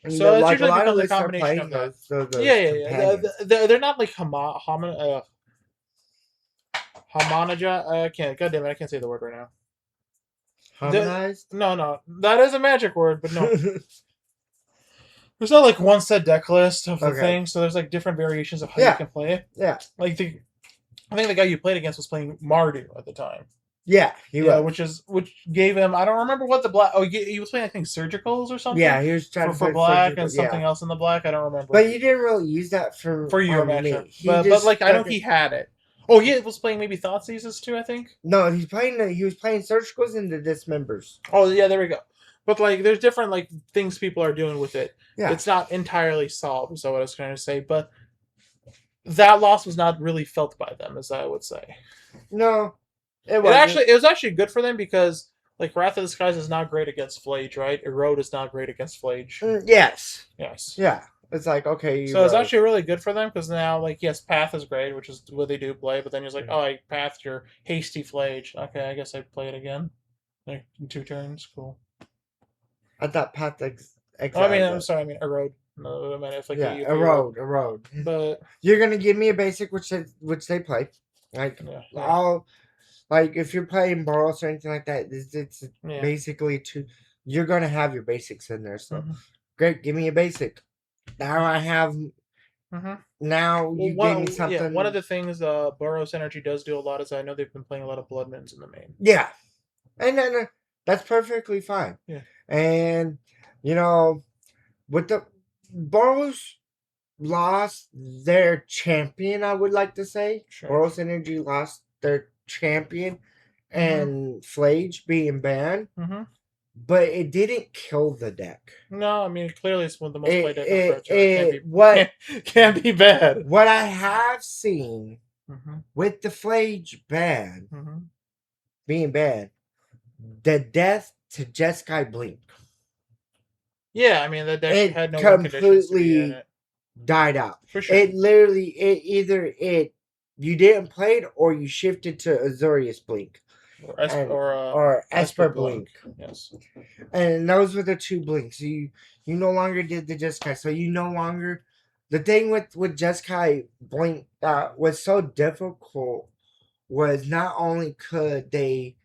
And so it's like usually a lot becomes of a combination of those yeah. They're not like Homologia. I can't. God damn it! I can't say the word right now. Harmonized? No. That is a magic word, but no. There's not like one set deck list of the thing, so there's like different variations of how you can play it. Yeah. Like I think the guy you played against was playing Mardu at the time. Yeah, he was. Which gave him, I don't remember what the black. Oh, he was playing I think Surgicals or something. Yeah, he was trying for black and something else in the black. I don't remember. But you didn't really use that for your matchup. But like I know he had it. Oh, he was playing maybe Thoughtseizes too, I think. No, he was playing Surgicals and the Dismembers. Oh yeah, there we go. But like, there's different like things people are doing with it. Yeah. It's not entirely solved, is what I was trying to say. But that loss was not really felt by them, as I would say. No, it was actually good for them because like Wrath of the Skies is not great against Flage, right? Erode is not great against Flage. Yes. Yeah. It's like, okay. So it's actually really good for them because now, like, yes, Path is great, which is what they do play, but then you're like, oh, I pathed your hasty Flage. Okay, I guess I'd play it again. Like, in 2 turns. Cool. I thought Path I'm sorry, I mean Erode. No, I mean, if like Erode. But you're gonna give me a basic which they play. Like like if you're playing Boros or anything like that, it's basically you're gonna have your basics in there. So great, give me a basic. Now I have. Now you gave me something. Yeah, one of the things Boros Energy does do a lot is I know they've been playing a lot of Blood Moons in the main. Yeah, and then that's perfectly fine. Yeah, and with the Boros lost their champion, I would like to say. Sure. Boros Energy lost their champion Mm-hmm. and Flage being banned, Mm-hmm. but it didn't kill the deck. No, I mean clearly it's one of the most played It deck on Pro it, Tour. It can't it be what can't be bad. what I have seen Mm-hmm. with the Flage ban Mm-hmm. being banned, the death to Jeskai Blink. Yeah, I mean the deck It had no win conditions to be in completely it died out. for sure. It literally it you didn't play it or you shifted to Azorius Blink and or Esper Esper Blink. Yes. And those were the two blinks. You no longer did the Jeskai, so you no longer the thing with Jeskai Blink that was so difficult was not only could they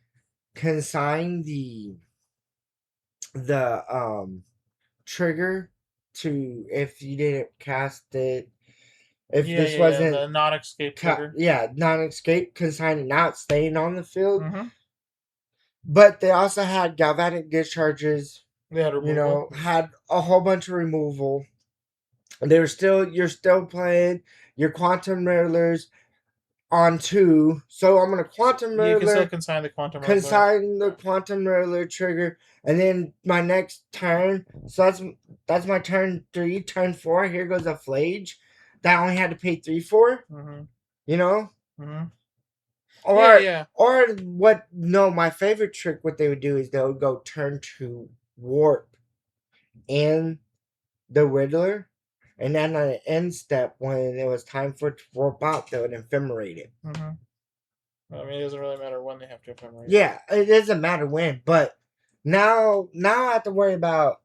consign the trigger to if you didn't cast it if Yeah, this yeah, yeah. wasn't The non-escape trigger. non-escape consigning not staying on the field, Mm-hmm. but they also had galvanic discharges, They had removal. had a whole bunch of removal. You're still playing your quantum railers on 2, so I'm gonna quantum You can still railer consign the quantum Rattler. consign the quantum railer trigger, and then my next turn. So that's my turn 3. Turn 4. Here goes a Flage that I only had to pay 3 for. Mm-hmm. You know, Mm-hmm. or Yeah. or what? No, my favorite trick. What they would do is they would go turn 2 warp in the Riddler, and then on the end step when it was time for it to warp out, they would ephemerate it. Mm-hmm. I mean, it doesn't really matter when they have to ephemerate. Yeah, it doesn't matter when, but now I have to worry about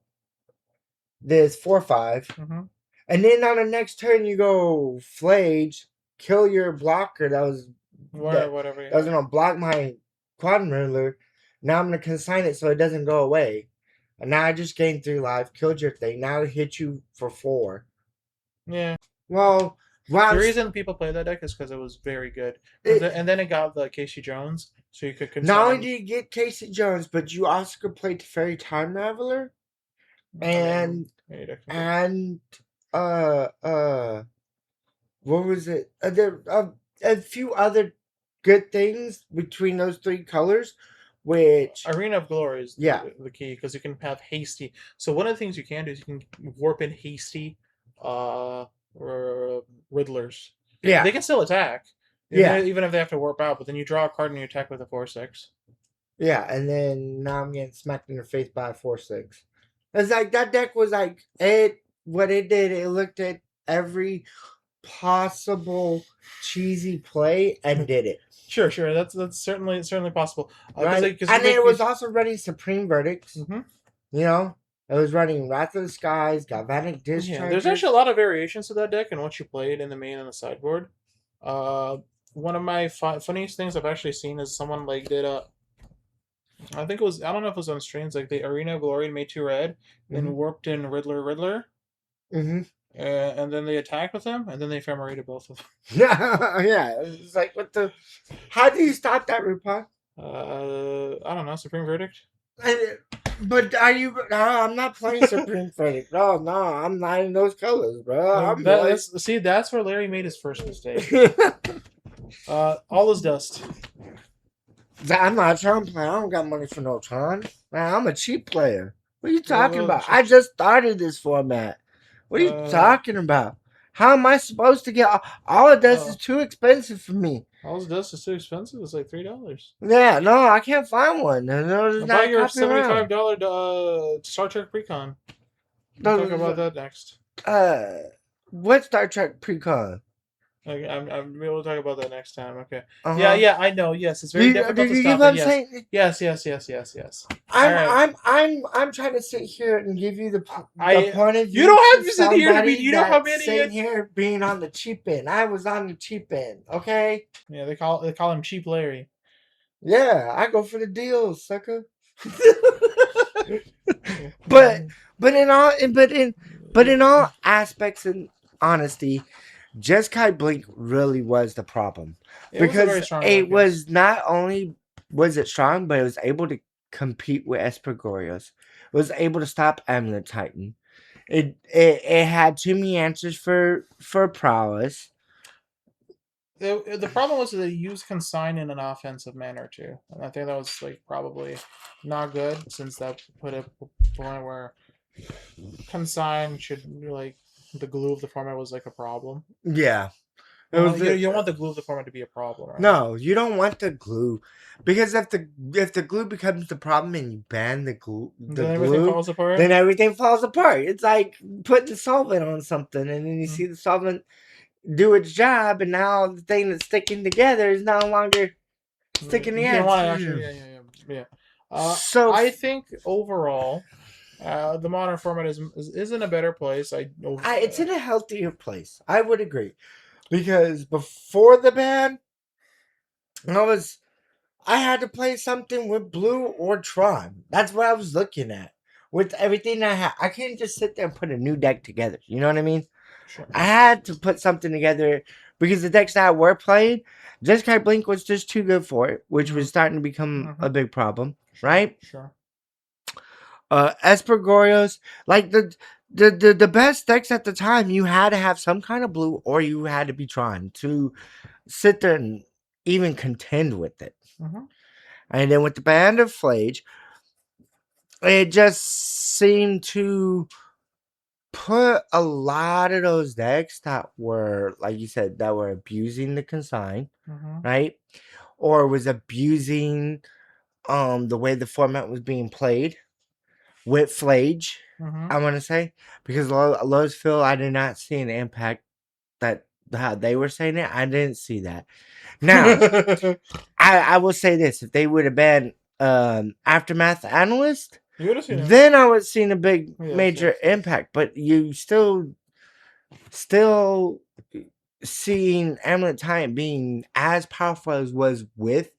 this 4/5, Mm-hmm. and then on the next turn you go Flage, kill your blocker that was Whatever. that was gonna block my quad ruler. Now I'm gonna consign it so it doesn't go away. And now I just gained 3 life, killed your thing. Now it hit you for 4. Yeah. Well, The reason people play that deck is because it was very good, and then it got the Casey Jones, so you could consign. Not only did you get Casey Jones, but you also could play Teferi Time Raveler, and what was it? There a few other good things between those 3 colors, which Arena of Glory is the key because you can have hasty. So one of the things you can do is you can warp in hasty, Riddlers. Yeah, they can still attack. Even if they have to warp out, but then you draw a card and you attack with a 4/6. Yeah, and then now I'm getting smacked in the face by a 4/6. It's like that deck was like it. What it did, it looked at every possible cheesy play and did it. Sure. That's certainly possible. Right? And it was also running Supreme Verdicts. Mm-hmm. You know, it was running Wrath of the Skies, Galvanic Discharge. Yeah, there's actually a lot of variations to that deck and what you played in the main and the sideboard. One of my funniest things I've actually seen is someone like did a. I think it was, I don't know if it was on streams, like the Arena of Glory made 2 red, then warped in Riddler. Mm-hmm. And then they attacked with him, and then they ephemerated both of them. Yeah, it's like, what the. How do you stop that, Rupon? I don't know, Supreme Verdict? But are you? No, I'm not playing Supreme Verdict. No, I'm not in those colors, bro. That's where Larry made his first mistake. All is dust. I'm not trying to play. I don't got money for no time. Man, I'm a cheap player. What are you talking about? I just started this format. What are you talking about? How am I supposed to get all of this? Is too expensive for me. All of this is too expensive. It's like $3. Yeah, no, I can't find one. No, buy your $75 Star Trek Precon. We'll talk about that next. What Star Trek Precon? Okay, we'll talk about that next time. Okay. Yeah, I know. Yes, it's very difficult to stop. Yes. I'm trying to sit here and give you the point of view. You don't have to sit here. You know how many sitting here being on the cheap end. I was on the cheap end. Okay. Yeah, they call him Cheap Larry. Yeah, I go for the deals, sucker. but in all aspects and honesty, Jeskai Blink really was the problem. Because it was not only was it strong, but it was able to compete with Espergorios. It was able to stop Amulet Titan. It had too many answers for prowess. The problem was that they used consign in an offensive manner too, and I think that was like probably not good since that put a point where consign should like the glue of the format was like a problem. Yeah. It Well, was you don't want the glue of the format to be a problem, right? no, you don't want the glue because if the glue becomes the problem and you ban the Then everything glue, falls apart. then everything falls apart. It's like putting solvent on something and then you Mm. see the solvent do its job and now the thing that's sticking together is no longer sticking You don't want to together. actually, yeah. So I think overall, the modern format is in a better place. it's in a healthier place. I would agree. Because before the ban, I was I had to play something with Blue or Tron. That's what I was looking at. With everything I had, I can't just sit there and put a new deck together. You know what I mean? sure, I had to put something together because the decks that were played, Jeskai Blink was just too good for it, which mm-hmm. was starting to become Mm-hmm. a big problem, Sure, right? sure. Espergorios, like the best decks at the time, you had to have some kind of blue or you had to be trying to sit there and even contend with it. Mm-hmm. And then with the band of Flage, it just seemed to put a lot of those decks that were, like you said, that were abusing the consign, Mm-hmm. right? Or was abusing the way the format was being played with Flage, Mm-hmm. I want to say. Because Lowe's feel I did not see an impact that how they were saying it. I didn't see that. Now, I will say this: if they would have been aftermath analyst, You would have seen it. then I would have seen a big Yes, major yes. impact. But you still seeing Amulet Time being as powerful as was with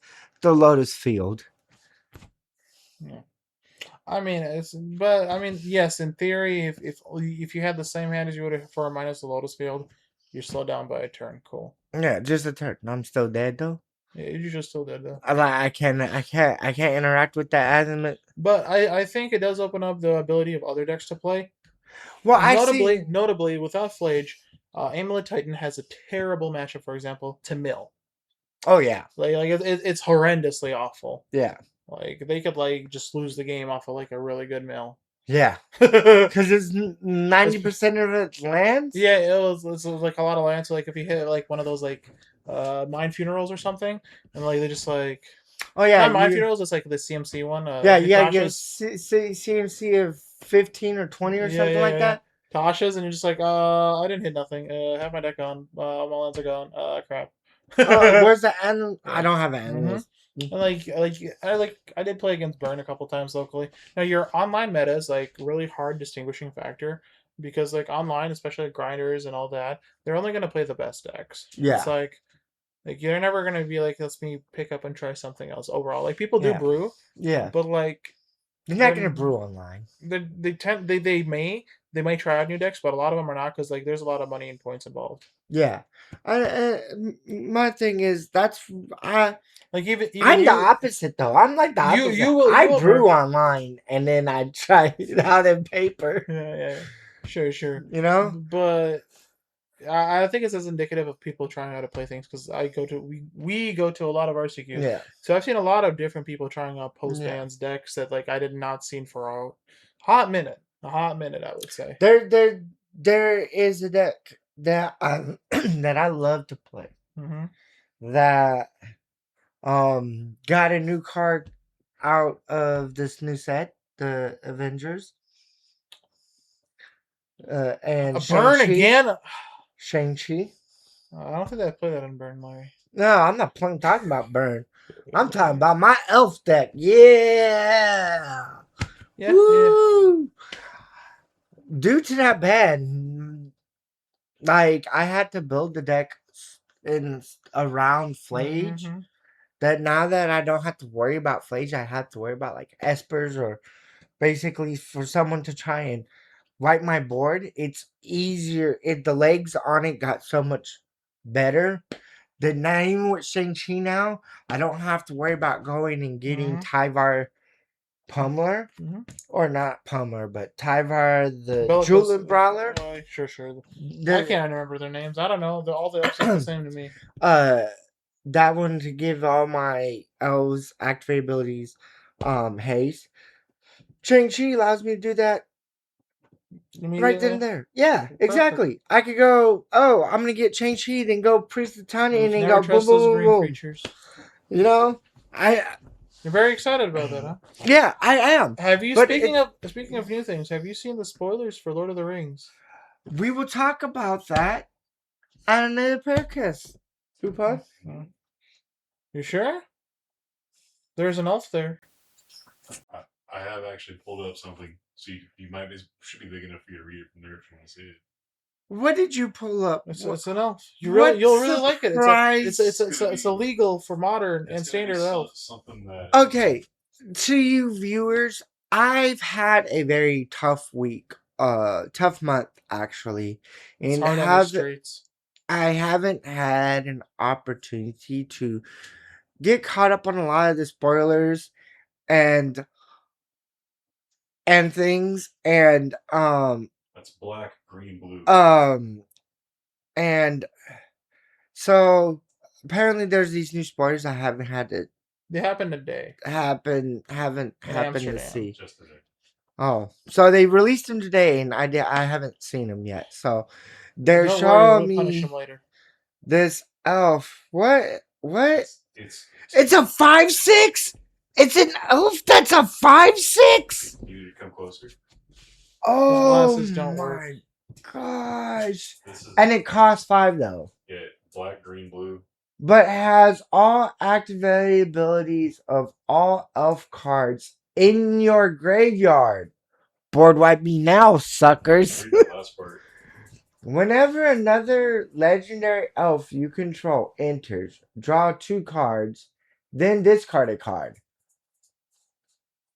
the Lotus Field. Yeah. I mean, but I mean, yes, in theory, if you had the same hand as you would have for a minus the Lotus Field, you're slowed down by a turn. Cool. Yeah, just a turn. I'm still dead though. Yeah, you just still did though. I can't interact with that Amulet. But I think it does open up the ability of other decks to play. Well, I see. Notably, without Flage, Amulet Titan has a terrible matchup. For example, to Mill. Oh yeah, It's horrendously awful. yeah, Like they could like just lose the game off of like a really good Mill. yeah. Yeah, Because it's 90% of it lands. it was like a lot of land. So like if you hit like one of those like mind funerals or something, and like they just like Oh yeah, not mind funerals, it's like the CMC one, you gotta get CMC of 15 or 20 or something like yeah. that. Tasha's, and you're just like, I didn't hit nothing. Have my deck gone. All my lands are gone. Crap. Where's the end? I Yeah. don't have an hmm analyst. And I did play against Burn a couple times locally. Now your online meta is like really hard distinguishing factor because like online, especially grinders and all that, they're only gonna play the best decks. It's Yeah, like you're never gonna be like, let's me pick up and try something else overall. Like people do yeah, brew, yeah. but like You're not gonna they're brew online. they may try out new decks, but a lot of them are not because like there's a lot of money and points involved. Yeah, my thing is I Like even I'm the you opposite though. I'm like the opposite. you I will brew burn. online and then I try it out in paper. Yeah. Sure. You know? But I think it's as indicative of people trying how to play things because we go to a lot of RCQs, Yeah, so I've seen a lot of different people trying out post yeah. bans decks that like I did not seen for a hot minute I would say. There is a deck that I that I love to play. Mm-hmm. That got a new card out of this new set, the Avengers. And Burn Shang-Chi. again. Shang-Chi. I don't think I play that in Burn, Larry. No, I'm not talking about Burn. I'm talking about my elf deck. Yeah. Yeah. Woo! Due to that ban, like I had to build the deck in around Flage. Mm-hmm. That now that I don't have to worry about Flage, I have to worry about like Espers or basically for someone to try and wipe my board. It's easier. The legs on it got so much better. That not even with Shang-Chi now, I don't have to worry about going and getting Mm-hmm. Tyvar Pummeler, Mm-hmm. or not Pummeler, but Tyvar the Bellicose- Julep Brawler. Sure. The- I can't remember their names. I don't know. All the elves look the same to me. That one to give all my elves activate abilities, haste. Shang-Chi allows me to do that right then and there. Yeah, Perfect. exactly. I could go, oh, I'm gonna get Shang-Chi, then go Priest of Tanya, and then Never go boom, trust boom, those boom, green boom. creatures. You know, You're very excited about that, huh? yeah, I am. Have you But speaking of new things? Have you seen the spoilers for Lord of the Rings? We will talk about that on another podcast. Super. You sure? There's an elf there. I have actually pulled up something, so you might it should be big enough for you to read it from there if you want to see it. What did you pull up? It's an elf. You'll What really like it. surprise? It's illegal for modern and It's gonna be standard elf. something that Okay, to you viewers, I've had a very tough week, tough month actually, It's and hard on the streets. I haven't had an opportunity to get caught up on a lot of the spoilers and things, and that's black, green, blue. and so apparently there's these new spoilers I haven't had to They happen today. haven't happened to Amsterdam. see. Just today. Oh, so they released them today, and I haven't seen them yet. So they're Don't showing worry, we'll punish me him later. this elf. What? It's a 5'6"? It's an elf that's a 5'6"? you need to come closer. Oh glasses don't my work. gosh! This is And it costs $5 though, yeah, black, green, blue. but has all activated abilities of all elf cards in your graveyard. Board wipe me now, suckers. Read the last part. Whenever another legendary elf you control enters, draw 2 cards, then discard a card.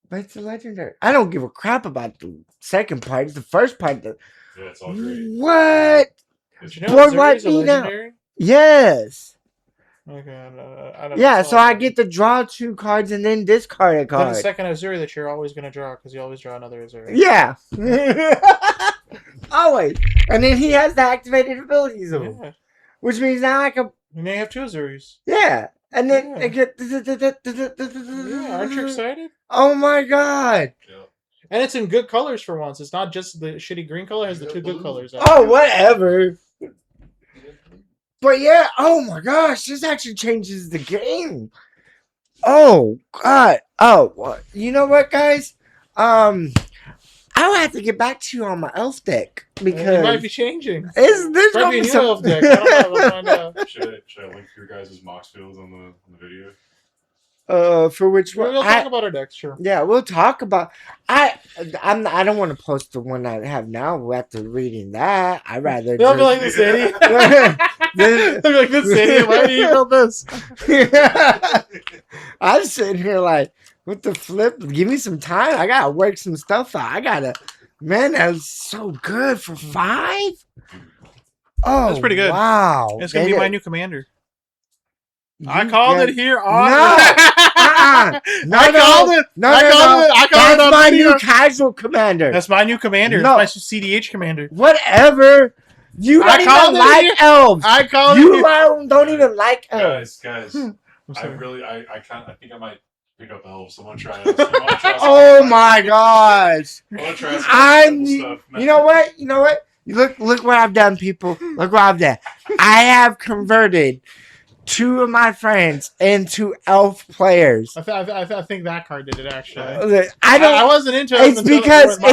But it's a legendary. I don't give a crap about the second part. It's the first part. Yeah, it's all great. What? It's Did you know Board Zuri's wipe a me now. legendary? Yes. Okay, I don't Yeah, know. so I get to draw 2 cards and then discard a Then the card. second Azuri that you're always going to draw because you always draw another Azuri. Yeah. Always. And then he has the activated abilities of him. Yeah. Which means now I can. You may have 2 Azuris. Yeah. And then Yeah. I get. Yeah, aren't you excited? Oh my god. Yeah. And it's in good colors for once. It's not just the shitty green color. It has the 2 good colors. Oh, whatever. But yeah, oh my gosh, this actually changes the game. Oh god. Oh, what? You know what, guys? I'll have to get back to you on my elf deck It because might be changing. there's Might gonna be a be new some elf deck. I don't know. We'll find out. Should I link your guys' Mox fields on the video? for which one? We'll talk about our decks, sure. Yeah, we'll talk about. I don't want to post the one I have now after reading that. I rather. They'll be like just- this idiot. They'll be like this idiot. Why do you build this? I'm sitting here like, what the flip? Give me some time. I gotta work some stuff out. I gotta. Man, that was so good for 5. Oh, That's pretty good. Wow, It's gonna And be my it- new commander. you I called get- it here on. No. No, I called it. No, I no, called no. it. I called That's it on my video. new casual commander. That's my new commander. No. That's my CDH commander. Whatever. You I don't called even it like here. elves. I called You it. don't even like elves. Guys, I'm I sorry. really, I think I might pick up elves. I want to try it. I wanna try Oh some- my gosh. I want to try some I'm. simple stuff. You know what? You know what? Look what I've done, people. Look what I've done. I have converted 2 of my friends into elf players. I think that card did it actually. I don't. I wasn't into it. It's until it because was mono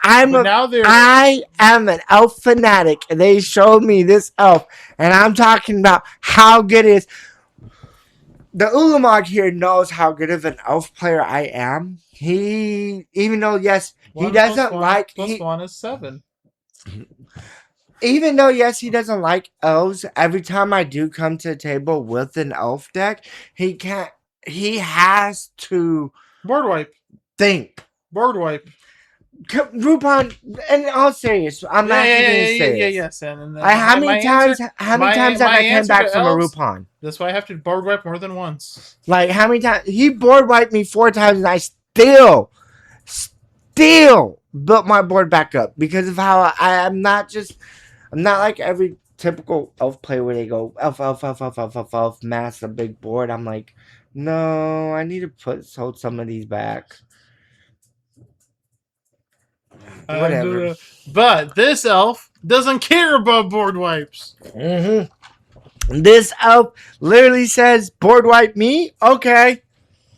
I'm green, but a. now they're. I am an elf fanatic, and they showed me this elf, and I'm talking about how good it is. The Ulamog here knows how good of an elf player I am. He, even though yes, he 1 doesn't plus 1 like. plus He, 1 is 7. even though yes, he doesn't like elves. Every time I do come to the table with an elf deck, he can't. He has to Board wipe. think. Board wipe. Rupon, in all serious, I'm not being serious. Yes. And How many times? How many my- times have my I came answer back to from a elves- Rupon? That's why I have to board wipe more than once. Like how many times he board wiped me 4 times, and still built my board back up because of how I'm not like every typical elf player where they go elf, mass a big board. I'm like, no, I need to hold some of these back. Whatever. But this elf doesn't care about board wipes. This elf literally says, board wipe me? Okay.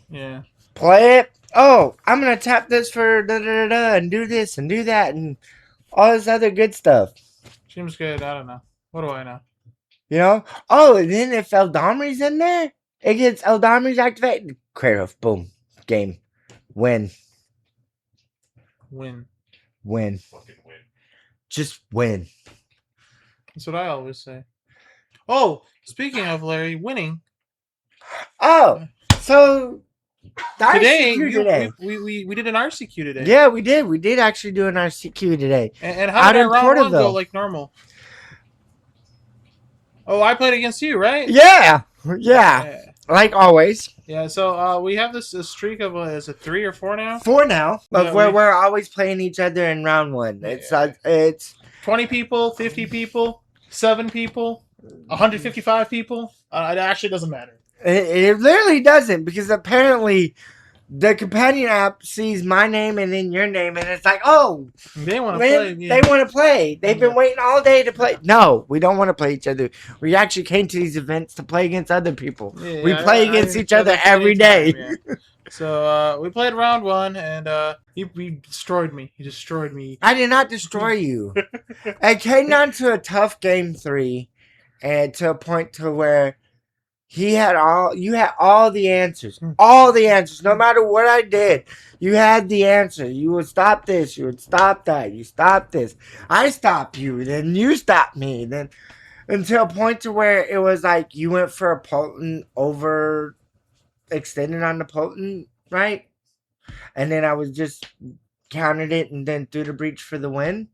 Yeah. Play it. Oh, I'm going to tap this for da-da-da-da and do this and do that and all this other good stuff. Seems good. I don't know. What do I know? You know? Oh, and then if Eldamri's in there, it gets Eldamri's activated. Kratos, boom. Game. Win. Win. Fucking win. Just win. That's what I always say. Oh, speaking of Larry winning. Oh, so Today, today. we did an RCQ today. Yeah, we did. We did actually do an RCQ today. And how did Out our in round one go Porterville. like normal? Oh, I played against you, right? Yeah. Like always. Yeah, so we have this streak of, is it 3 or 4 now? 4 now. Of Yeah, where we're always playing each other in round 1. Yeah. It's 20 people, 50 people, 7 people, 155 people. It actually doesn't matter. it literally doesn't because apparently the companion app sees my name and then your name and it's like, oh, They want to play. they want to play. They've been waiting all day to play. No, we don't want to play each other. We actually came to these events to play against other people. Yeah, We play against each other every day. Time, yeah. So we played round 1 and he destroyed me. He destroyed me. I did not destroy you. It came down to a tough game 3 and to a point to where you had all the answers. All the answers. No matter what I did, you had the answer. You would stop this, you would stop that, you stop this. I stopped you, then you stopped me. Then until a point to where it was like you went for a potent over extended on the potent, right? And then I was just counted it and then threw the breach for the win.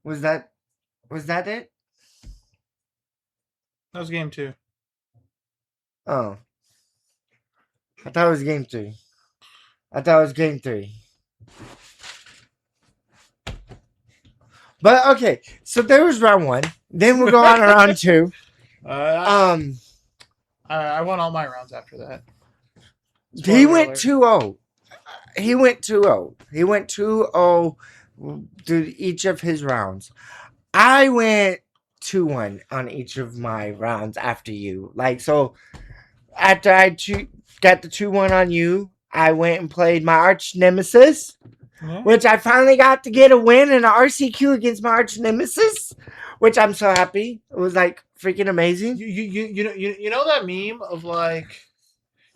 Was that it? That was game 2. Oh. I thought it was game 3. I thought it was game 3. But okay, so there was round 1. Then we'll go on to round 2. I won all my rounds after that. He went 2-0. He went 2-0. He went 2-0 through each of his rounds. I went 2-1 on each of my rounds after you. Like, so after I got the 2-1 on you, I went and played my arch nemesis, which I finally got to get a win in an RCQ against my arch nemesis, which I'm so happy. It was like freaking amazing. You know that meme of like,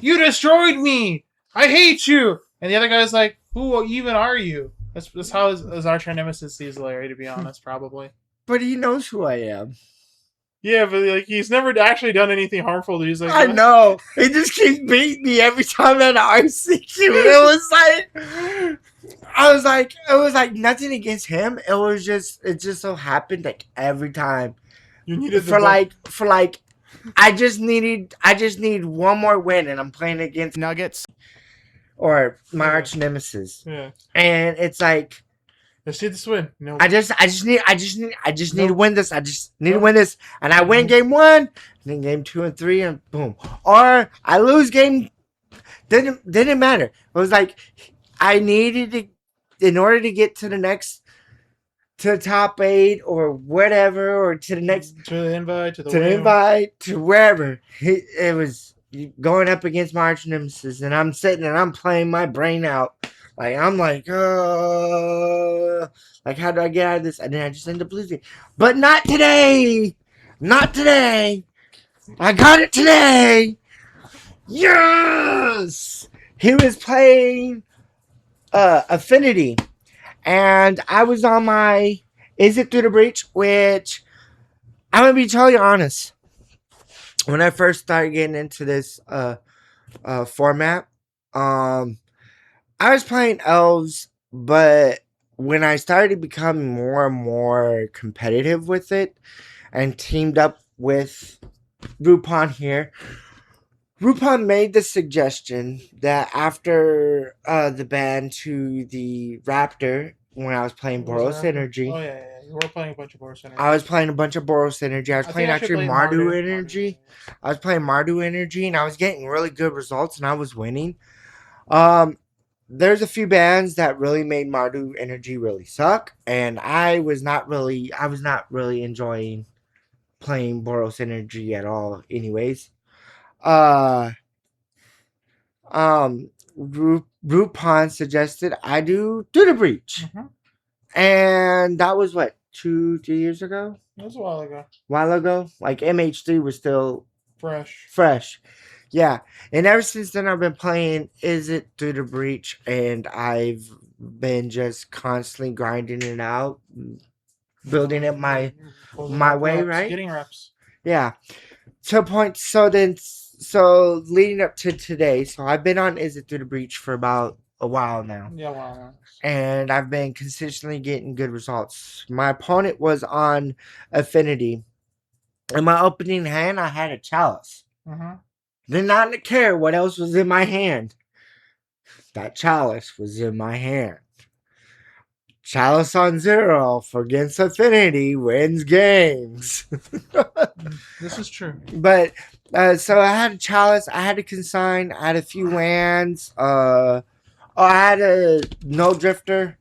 you destroyed me. I hate you. And the other guy's like, who even are you? That's how his arch nemesis sees Larry, to be honest, probably. But he knows who I am. Yeah, but like he's never actually done anything harmful. He's like, I know. He just keeps beating me every time at RCQ. It was like nothing against him. It just so happened like every time. You needed for like I just need one more win and I'm playing against Nuggets or my arch nemesis. Yeah. And it's like Let's see this win. No. I just need to win this. I just need to win this. And I win game 1, and then game 2 and 3, and boom. Or I lose game. Didn't matter. It was like I needed to, in order to get to the top 8 or whatever, or to the next to the invite, to wherever. It was going up against my arch nemesis, and I'm sitting and I'm playing my brain out. Like, I'm like, like, how do I get out of this? And then I just end up losing. But not today. Not today. I got it today. Yes. He was playing Affinity. And I was on my Is It Through the Breach, which I'm going to be totally honest. When I first started getting into this format, I was playing elves, but when I started becoming more and more competitive with it and teamed up with Rupon here, Rupon made the suggestion that after the ban to the Raptor, when I was playing What was Boros there after? Energy, Oh yeah. You were playing a bunch of Boris I was Energy. playing a bunch of Boros Energy. I was I think playing I should actually play Mardu Mardu. Mardu. Energy. I was playing Mardu Energy, and I was getting really good results, and I was winning. Um, there's a few bands that really made Mardu Energy really suck, and I was not really enjoying playing Boros Energy at all. Anyways, uh, Rupon suggested I do the breach, Mm-hmm. and that was what 2 3 years ago, It was a while ago. while ago. Like MH3 was still Fresh. fresh. Yeah. And ever since then I've been playing Is It Through the Breach, and I've been just constantly grinding it out, building it Building my up way, reps, right? getting reps. Yeah. To a point, so leading up to today, so I've been on Is It Through the Breach for about a while now. Yeah, wow. And I've been consistently getting good results. My opponent was on Affinity. In my opening hand, I had a chalice. Mm-hmm. Did not care what else was in my hand. That chalice was in my hand. Chalice on zero for against Affinity wins games. This is true. But so I had a chalice, I had a consign, I had a few lands. I had a no drifter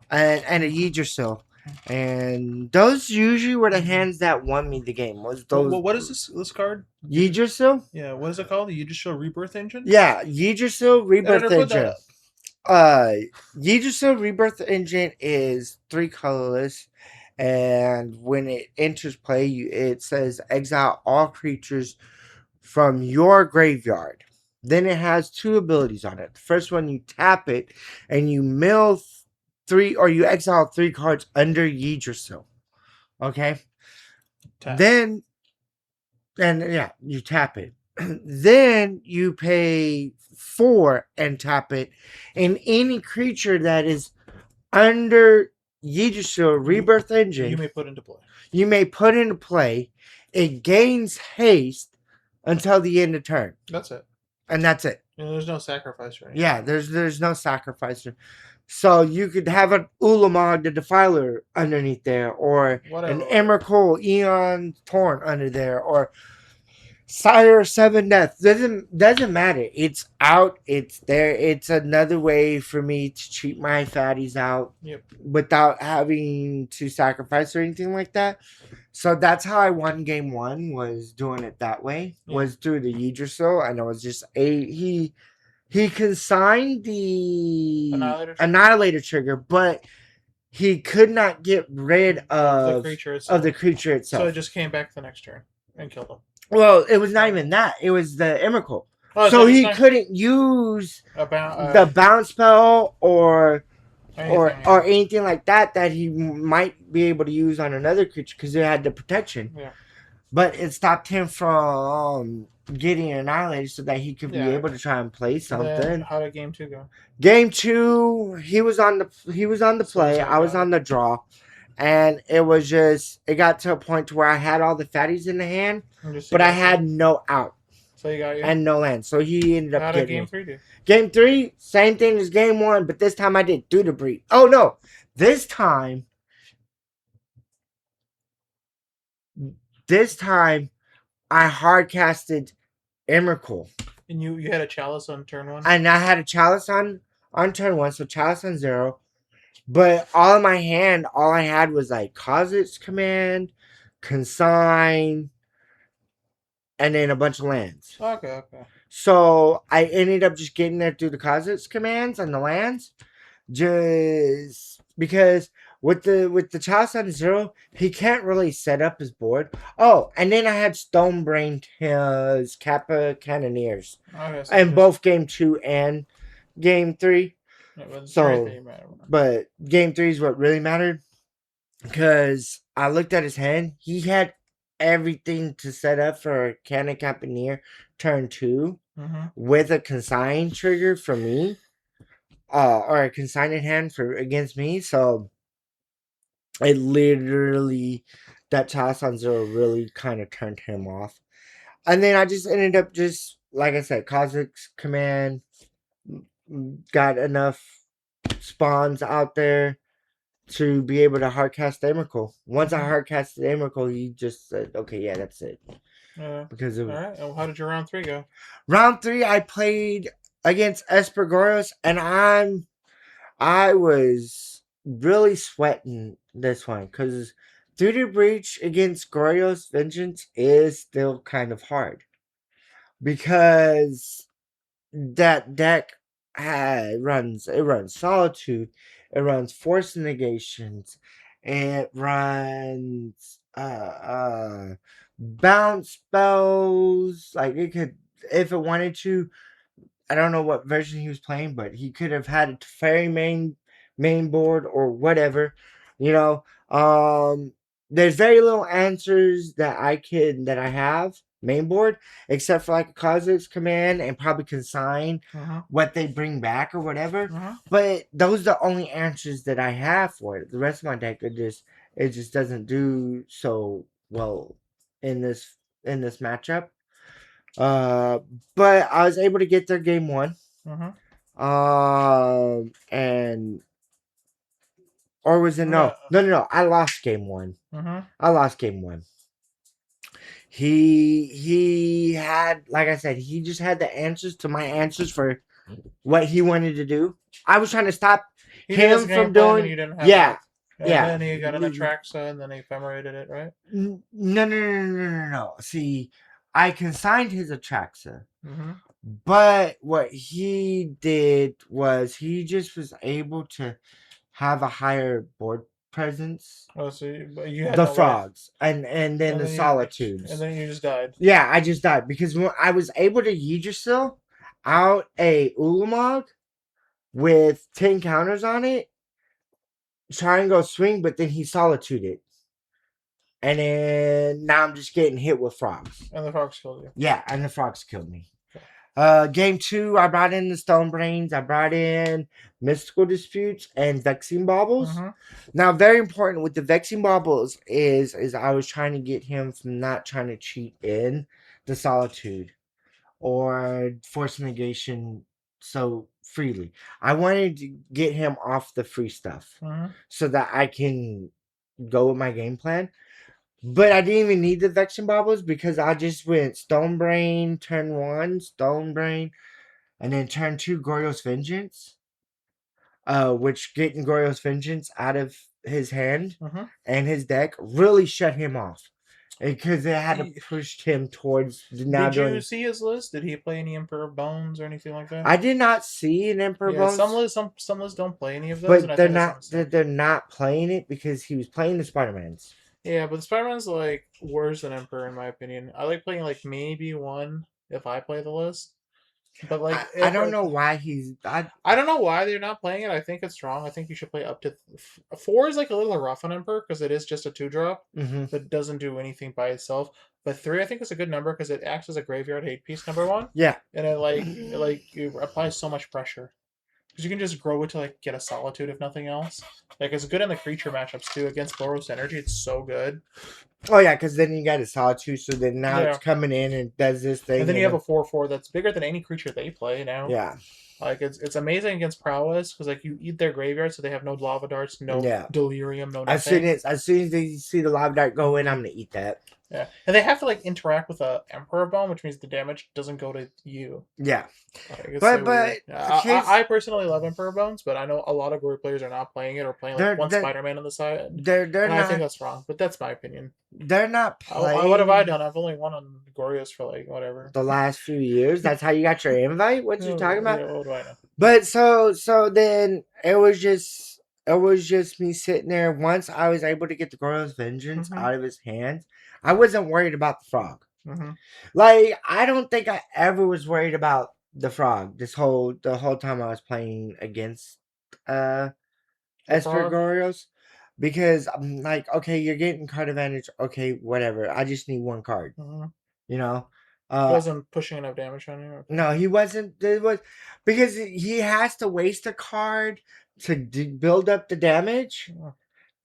and a Yggdrasil. And those usually were the hands that won me the game. Was those What is this card? Yggdrasil? Yeah, what is it called? You just show Rebirth Engine? Yeah, Yggdrasil Rebirth Editor, put that Engine. up. Yggdrasil Rebirth Engine is 3 colorless, and when it enters play, it says exile all creatures from your graveyard. Then it has 2 abilities on it. The first one, you tap it, and you mill 3, or you exile 3 cards under Yggdrasil. Okay? Tap. Then, and yeah, you tap it. Then you pay 4 and tap it, and any creature that is under Yggdrasil Rebirth Engine, You may put into play. you may put into play. It gains haste until the end of turn, That's it. and that's it. And there's no sacrifice or anything. Yeah, there's no sacrifice. So you could have an Ulamog the Defiler underneath there, or Whatever. an Emrakul Eon Torn under there, or Sire Seven Death. Doesn't matter. It's out. It's there. It's another way for me to cheat my fatties out. Yep. Without having to sacrifice or anything like that. So that's how I won game 1, was doing it that way. Yeah. Was through the Yggdrasil, and it was just he consigned the Annihilator trigger, but he could not get rid of the creature itself. So it just came back the next turn and killed him. Well, it was not even that. It was the Emrakul. Oh, so he couldn't use the bounce spell or anything like that he might be able to use on another creature because it had the protection. Yeah. But it stopped him from getting annihilated so that he could be able to try and play something. Then how did game 2 go? Game 2, he was on the play. I was on the draw. And it was just, it got to a point to where I had all the fatties in the hand, but I had no out. So you got you. And no land. So he ended up How did game 3 do? Game 3, same thing as game 1, but this time I did do the breach. Oh no. This time I hard casted Emrakul. And you had a chalice on turn 1? And I had a chalice on turn 1, so chalice on 0. But all in my hand, all I had was like Kha'Zix Command, Consign, and then a bunch of lands. Okay. So I ended up just getting there through the Kha'Zix commands and the lands. Just because with the Chalice on 0, he can't really set up his board. Oh, and then I had Stonebrained his Kappa Cannoneers. Okay, so in both game 2 and game 3. But game 3 is what really mattered. Because I looked at his hand. He had everything to set up for a Cannon Campaneer turn 2 with a consign trigger for me. Or a consigned hand for against me. So it literally, that Chalice on 0 really kind of turned him off. And then I just ended up just like I said, Kha'Zix command got enough spawns out there to be able to hardcast Emrakul. Once I hardcasted Emrakul, he just said, "Okay, yeah, that's it." Because all of right. And how did your round 3 go? round 3, I played against Espergoros, and I was really sweating this one because Through the Breach against Goryo's Vengeance is still kind of hard because that deck runs Solitude, it runs Force Negations, it runs bounce spells. Like it could, if it wanted to, I don't know what version he was playing, but he could have had a fairy main board or whatever. You know, there's very little answers that I have main board except for like a Kha'Zix command and probably consign what they bring back or whatever. But those are the only answers that I have for it. The rest of my deck it just doesn't do so well in this matchup. Uh, but I was able to get their game one. And or was it no? No. I lost game one. I lost game one. He had, like I said, he just had the answers to my answers for what he wanted to do. I was trying to stop him from doing. You didn't have Yeah, and yeah. then he got an Atraxa, and then he ephemorated it, right? No. See, I consigned his Atraxa. But what he did was he just was able to have a higher board presence. Oh, so you had The no frogs and then and the then solitudes. and then you just died. Yeah, I just died because when I was able to Yggdrasil out a Ulamog with 10 counters on it, try and go swing, but then he solituded. And then now I'm just getting hit with frogs. And the frogs killed you. Yeah, and the frogs killed me. Game 2, I brought in the Stone Brains. I brought in Mystical Disputes and Vexing Baubles. Now, very important with the Vexing Baubles is I was trying to get him from not trying to cheat in the Solitude or Force Negation so freely. I wanted to get him off the free stuff so that I can go with my game plan. But I didn't even need the Vexion Baubles because I just went Stone Brain, turn 1, Stone Brain, and then turn 2, Goryo's Vengeance. Which getting Goryo's Vengeance out of his hand and his deck really shut him off. Because it had to push him towards now Did you see his list? Did he play any Emperor of Bones or anything like that? I did not see an Emperor Bones. Some lists don't play any of those, but they're not playing it because he was playing the Spider-Mans. Yeah, but the Spider-Man's like worse than Emperor in my opinion. I like playing like maybe one if I play the list. But like I don't know why I don't know why they're not playing it. I think it's strong. I think you should play up to 4 is like a little rough on Emperor because it is just a 2-drop that doesn't do anything by itself. But 3 I think is a good number because it acts as a graveyard hate piece, number 1. Yeah. And it you applies so much pressure. Because you can just grow it to like get a Solitude if nothing else. Like it's good in the creature matchups too. Against Boros Energy, it's so good. Oh yeah, because then you got a Solitude, so then now it's coming in and does this thing. And then you have a 4/4 that's bigger than any creature they play now. Yeah. Like it's amazing against prowess because like you eat their graveyard, so they have no lava darts, no delirium, no nothing. As soon as they see the lava dart go in, I'm gonna eat that. Yeah, and they have to like interact with a Emperor Bone, which means the damage doesn't go to you. Yeah, but I personally love Emperor Bones, but I know a lot of Glory players are not playing it or playing like one Spider-Man on the side. They're not, I think that's wrong, but that's my opinion. They're not playing. What have I done? I've only won on Glorious for like whatever the last few years. That's how you got your invite. What you talking about? Yeah, what do I know? But so then it was just me sitting there. Once I was able to get the Goryo's Vengeance out of his hands, I wasn't worried about the frog. Like I don't think I ever was worried about the frog the whole time I was playing against Esper Goryo's. Because I'm like, okay, you're getting card advantage. Okay, whatever. I just need one card. You know? He wasn't pushing enough damage on you? Okay. No, he wasn't. It was because he has to waste a card to build up the damage.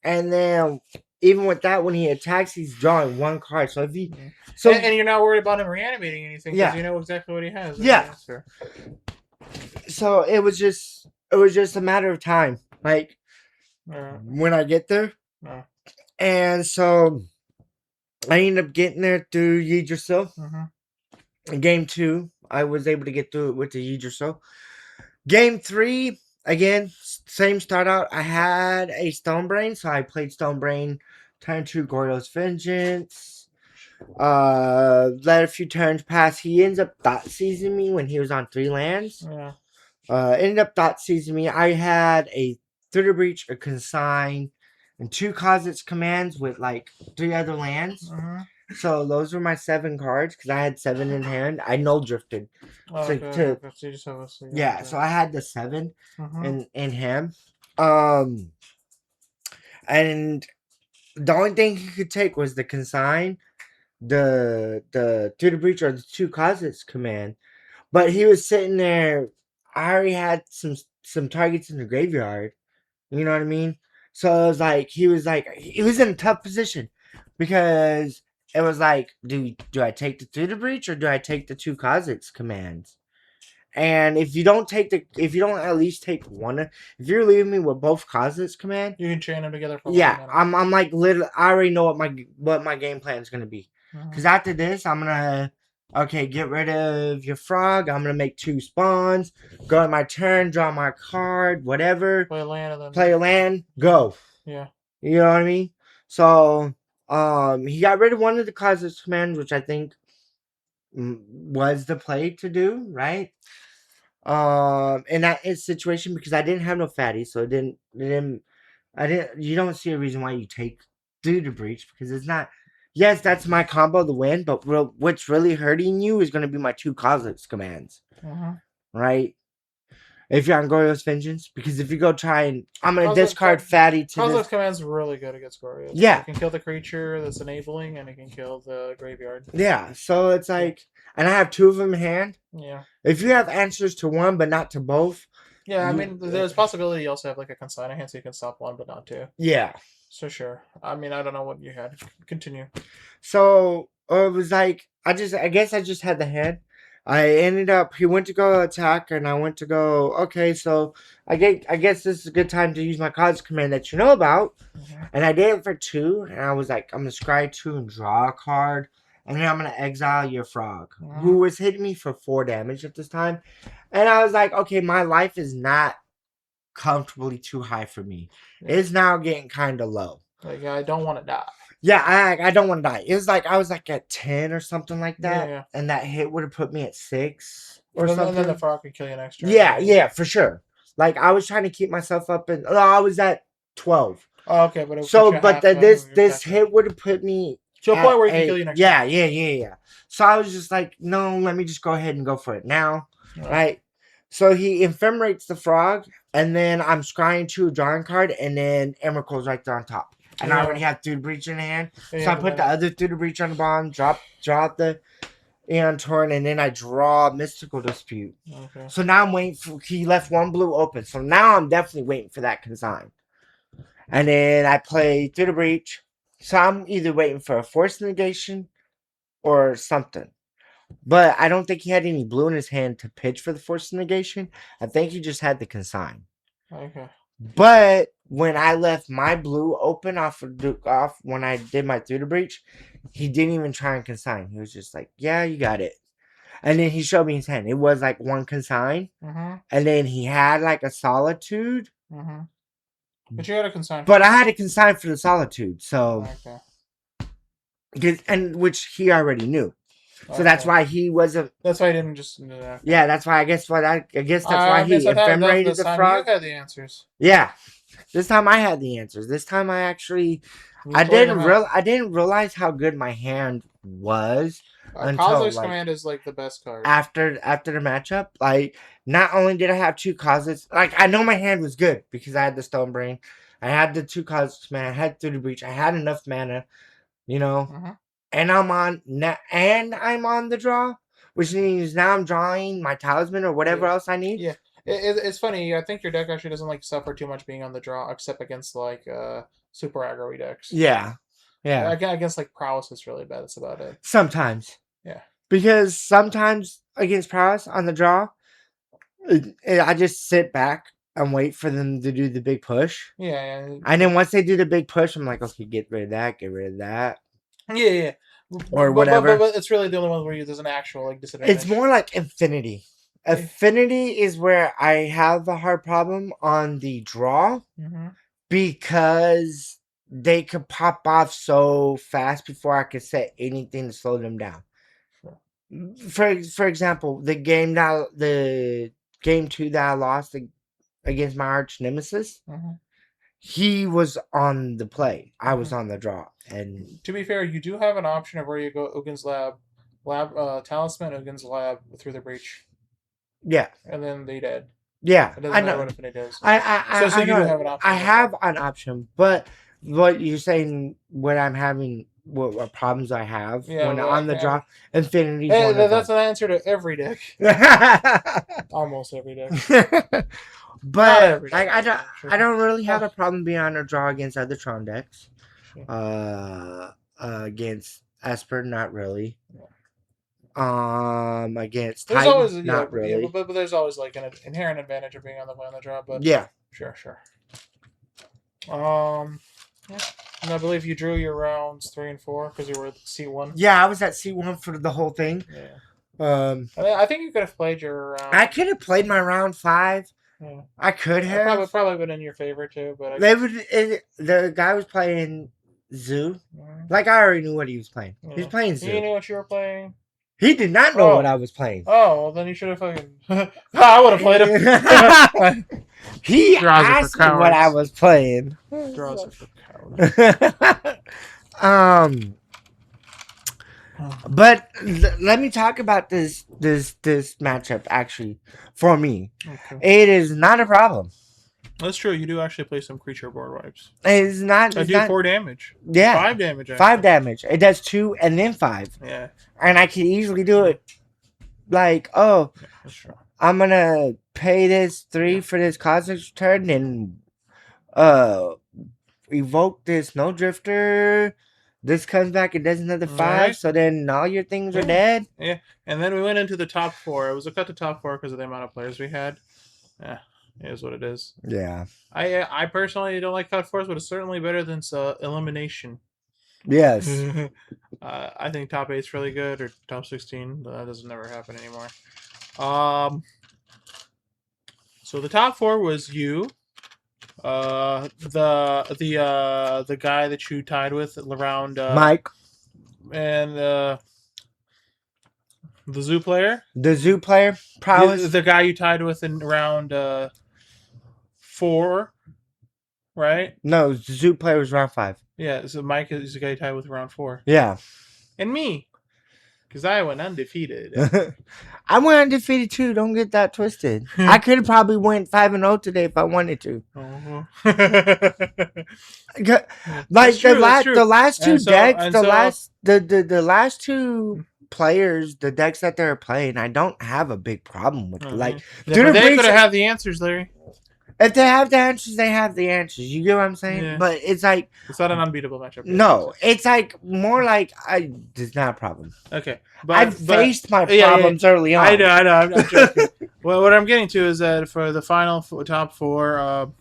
And then even with that, when he attacks, he's drawing one card. So if he, Mhm. so and you're not worried about him reanimating anything because Yeah. you know exactly what he has. Yeah. Yes, sir. so it was just a matter of time, like when I get there, Uh, and so I ended up getting there through Yggdrasil. mhm. In game 2, I was able to get through it with the Yggdrasil. Game 3, again, same start out. I had a Stone Brain, so I played Stone Brain, turn 2 Gordo's Vengeance. Let a few turns pass. He ends up dot seizing me when he was on 3 lands. Yeah. Ended up dot seizing me. I had a Thunder Breach, a Consign, and 2 Cosets commands with like 3 other lands. Mhm. So those were my 7 cards because I had 7 in hand. I null drifted. Okay. to- Okay. So you just have a so you Yeah, got so I had the 7 Mhm. in him. And the only thing he could take was the Consign, the Thunder Breach, or the 2 Cosets command. But he was sitting there. I already had some targets in the graveyard. You know what I mean? So it was like he was in a tough position because it was like, do I take the Thunder Breach or do I take the 2 Cosets commands? And if you don't at least take one, if you're leaving me with both Cosets command, You can chain them together for yeah, one I'm like literally. I already know what my game plan is gonna be. Because after this, I'm gonna get rid of your frog. I'm gonna make 2 spawns. Go at my turn, draw my card, whatever. Play a land and then Play a land, go. Yeah. You know what I mean? So, he got rid of one of the causes commands, which I think was the play to do, right? In that situation, because I didn't have no fatty, so you don't see a reason why you take through the breach because it's not. Yes, that's my combo to win, but what's really hurting you is going to be my 2 Cosmos commands, right? If you're on Goryo's Vengeance, because if you go try and I'm gonna discard fatty to Cosmos this. command's really good against Goryo. Yeah. It can kill the creature that's enabling, and it can kill the graveyard. Yeah, so it's like, and I have 2 of them in hand. Yeah. If you have answers to one but not to both. Yeah, I mean, there's possibility you also have like a consign hand, so you can stop one but not 2. Yeah. So sure. I mean, I don't know what you had. Continue. So it was like I guess I just had the hand. I ended up. He went to go attack, and I went to go. Okay, so I guess this is a good time to use my cards command that you know about, and I did it for 2. And I was like, I'm gonna scry 2 and draw a card, and then I'm gonna exile your frog, who was hitting me for 4 damage at this time, and I was like, okay, my life is not comfortably too high for me. It's now getting kind of low. Like I don't want to die. Yeah, I don't want to die. It was like I was like at 10 or something like that, Yeah. and that hit would have put me at 6 or And something. then the frog could kill you next turn. Yeah, for sure. Like I was trying to keep myself up, and I was at 12. Oh, okay, but this hit would have put me to a point where he can kill you next turn. Yeah. So I was just like, no, let me just go ahead and go for it now, right? So he ephemorates the frog, and then I'm scrying 2 drawing card, and then Emerald's right there on top. And I already have Thunder Breach in hand. So I put the other Thunder Breach on the bottom, drop the Aeon Torrent, and then I draw Mystical Dispute. Okay. So now I'm waiting for, he left 1 blue open. So now I'm definitely waiting for that consign. And then I play Thunder Breach. So I'm either waiting for a Force Negation or something. But I don't think he had any blue in his hand to pitch for the Force Negation. I think he just had the consign. Okay. But when I left my blue open off when I did my Thunder Breach, he didn't even try and consign. He was just like, yeah, you got it. And then he showed me his hand. It was like 1 consign. And then he had like a Solitude. But you had a consign. But I had a consign for the Solitude. So, which he already knew. So that's why he wasn't. That's why he didn't just. Yeah, that's why I guess that's why he ephemorated the frog. You had the answers. Yeah, this time I had the answers. This time I actually, I didn't realize how good my hand was until Cosmos Command is like the best card. After the matchup, like not only did I have 2 causes, like I know my hand was good because I had the Stone Brain, I had the 2 causes man, I had Thunder Breach, I had enough mana, you know. And I'm on the draw, which means now I'm drawing my talisman or whatever else I need. Yeah, it's funny. I think your deck actually doesn't like suffer too much being on the draw, except against like super aggro decks. Yeah. Yeah. Against like prowess is really bad. That's about it. Sometimes. Yeah. Because sometimes against prowess on the draw, I just sit back and wait for them to do the big push. Yeah. And then once they do the big push, I'm like, okay, get rid of that, get rid of that. Yeah. Or whatever. But it's really the only one where there's an actual like disadvantage. It's more like Infinity. Affinity is where I have a hard problem on the draw because they could pop off so fast before I could set anything to slow them down. For example, the game 2 that I lost against my arch nemesis, he was on the play. I was on the draw. And to be fair, you do have an option of where you go Ugin's lab talisman, Ugin's lab through the breach. Yeah. And then they dead. Yeah. It doesn't matter what Infinity does. So you do have an option. I have an option, but what you're saying, what I'm having, what problems I have when on the draw, Infinity. Hey, that's an answer to every deck. Almost every deck. But every deck, I don't really have a problem being on a draw against other Tron decks. Against Esper, not really. Against there's Titan, always not really. But there's always like an inherent advantage of being on the draw. But yeah, sure. Yeah. And I believe you drew your rounds 3 and 4 because you were at C1. Yeah, I was at C1 for the whole thing. Yeah. I think you could have played your round. I could have played my round 5. Yeah. I could have. Probably been in your favor too, but the guy was playing Zoo. Like I already knew what he was playing. Yeah. He was playing Zoo. You knew what you were playing. He did not know what I was playing. Oh, well then you should have fucking. I would have played him. He asked me what I was playing. Draws are for cowards. But let me talk about this matchup. Actually, for me, it is not a problem. That's true. You do actually play some creature board wipes. It's not. I do 4 damage. Yeah, 5 damage. Actually. 5 damage. It does 2 and then 5. Yeah, and I can easily do it. Like, oh, yeah, that's true. I'm gonna pay this 3 for this cosmic turn and evoke this no drifter. This comes back, it does another 5, right. So then all your things are dead. Yeah, and then we went into the top 4. It was a cut to top 4 because of the amount of players we had. Yeah, it is what it is. Yeah. I personally don't like cut 4s, but it's certainly better than elimination. Yes. I think top 8's really good, or top 16. That doesn't never happen anymore. So the top 4 was you. The guy that you tied with around Mike, and the zoo player. The zoo player, prowess. The guy you tied with in round 4, right? No, the zoo player was round 5. Yeah, so Mike is the guy you tied with round 4. Yeah, and me, because I went undefeated. I went undefeated too. Don't get that twisted. I could have probably went 5-0 today if I wanted to. Like the last 2 decks, the last 2 players, the decks that they're playing, I don't have a big problem with. Like, yeah, they could have had the answers, Larry. If they have the answers, they have the answers. You get what I'm saying? Yeah. But it's like it's not an unbeatable matchup. No, it's like more like it's not a problem. Okay, I faced my problems early on. I know. I'm joking. Well, what I'm getting to is that for the final top 4,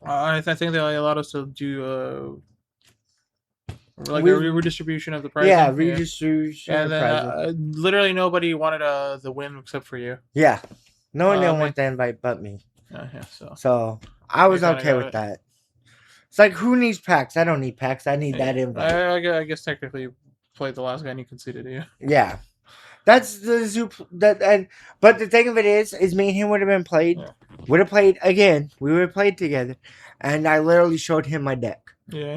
I think they allowed us to do a redistribution of the prize. Yeah, redistribution. And then literally nobody wanted the win except for you. Yeah. No one didn't want the invite but me. Yeah, so I was okay with that. It's like, who needs packs? I don't need packs. I need that invite. I guess technically you played the last guy and you conceded, yeah. Yeah. That's the zoo. But the thing of it is me and him would have been played. Yeah. Would have played again. We would have played together. And I literally showed him my deck. Yeah.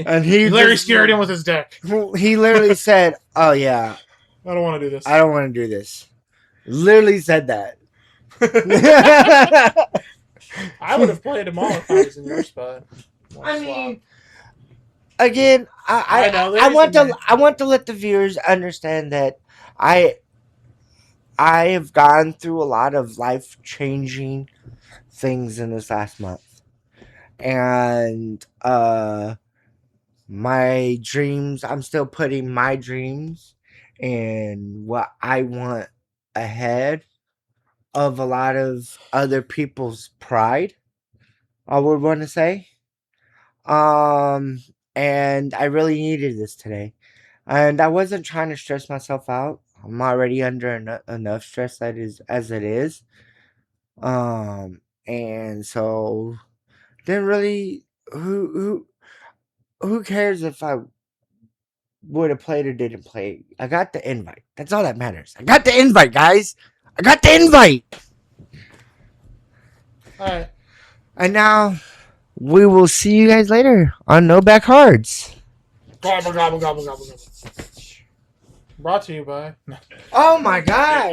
And he Larry scared him with his deck. He literally said, oh, yeah. I don't want to do this. I don't want to do this. Literally said that. I would have played him all if I was in your spot. I mean, again, I want to let the viewers understand that I have gone through a lot of life-changing things in this last month, and my dreams. I'm still putting my dreams and what I want ahead of a lot of other people's pride. I would want to say. Um, and I really needed this today. And I wasn't trying to stress myself out. I'm already under enough stress that is as it is. And so then really, who cares if I would have played or didn't play? I got the invite. That's all that matters. I got the invite, guys. I got the invite. All right. And now we will see you guys later on No Back Cards. Gobble, gobble, gobble, gobble, gobble. Brought to you by. Oh my god.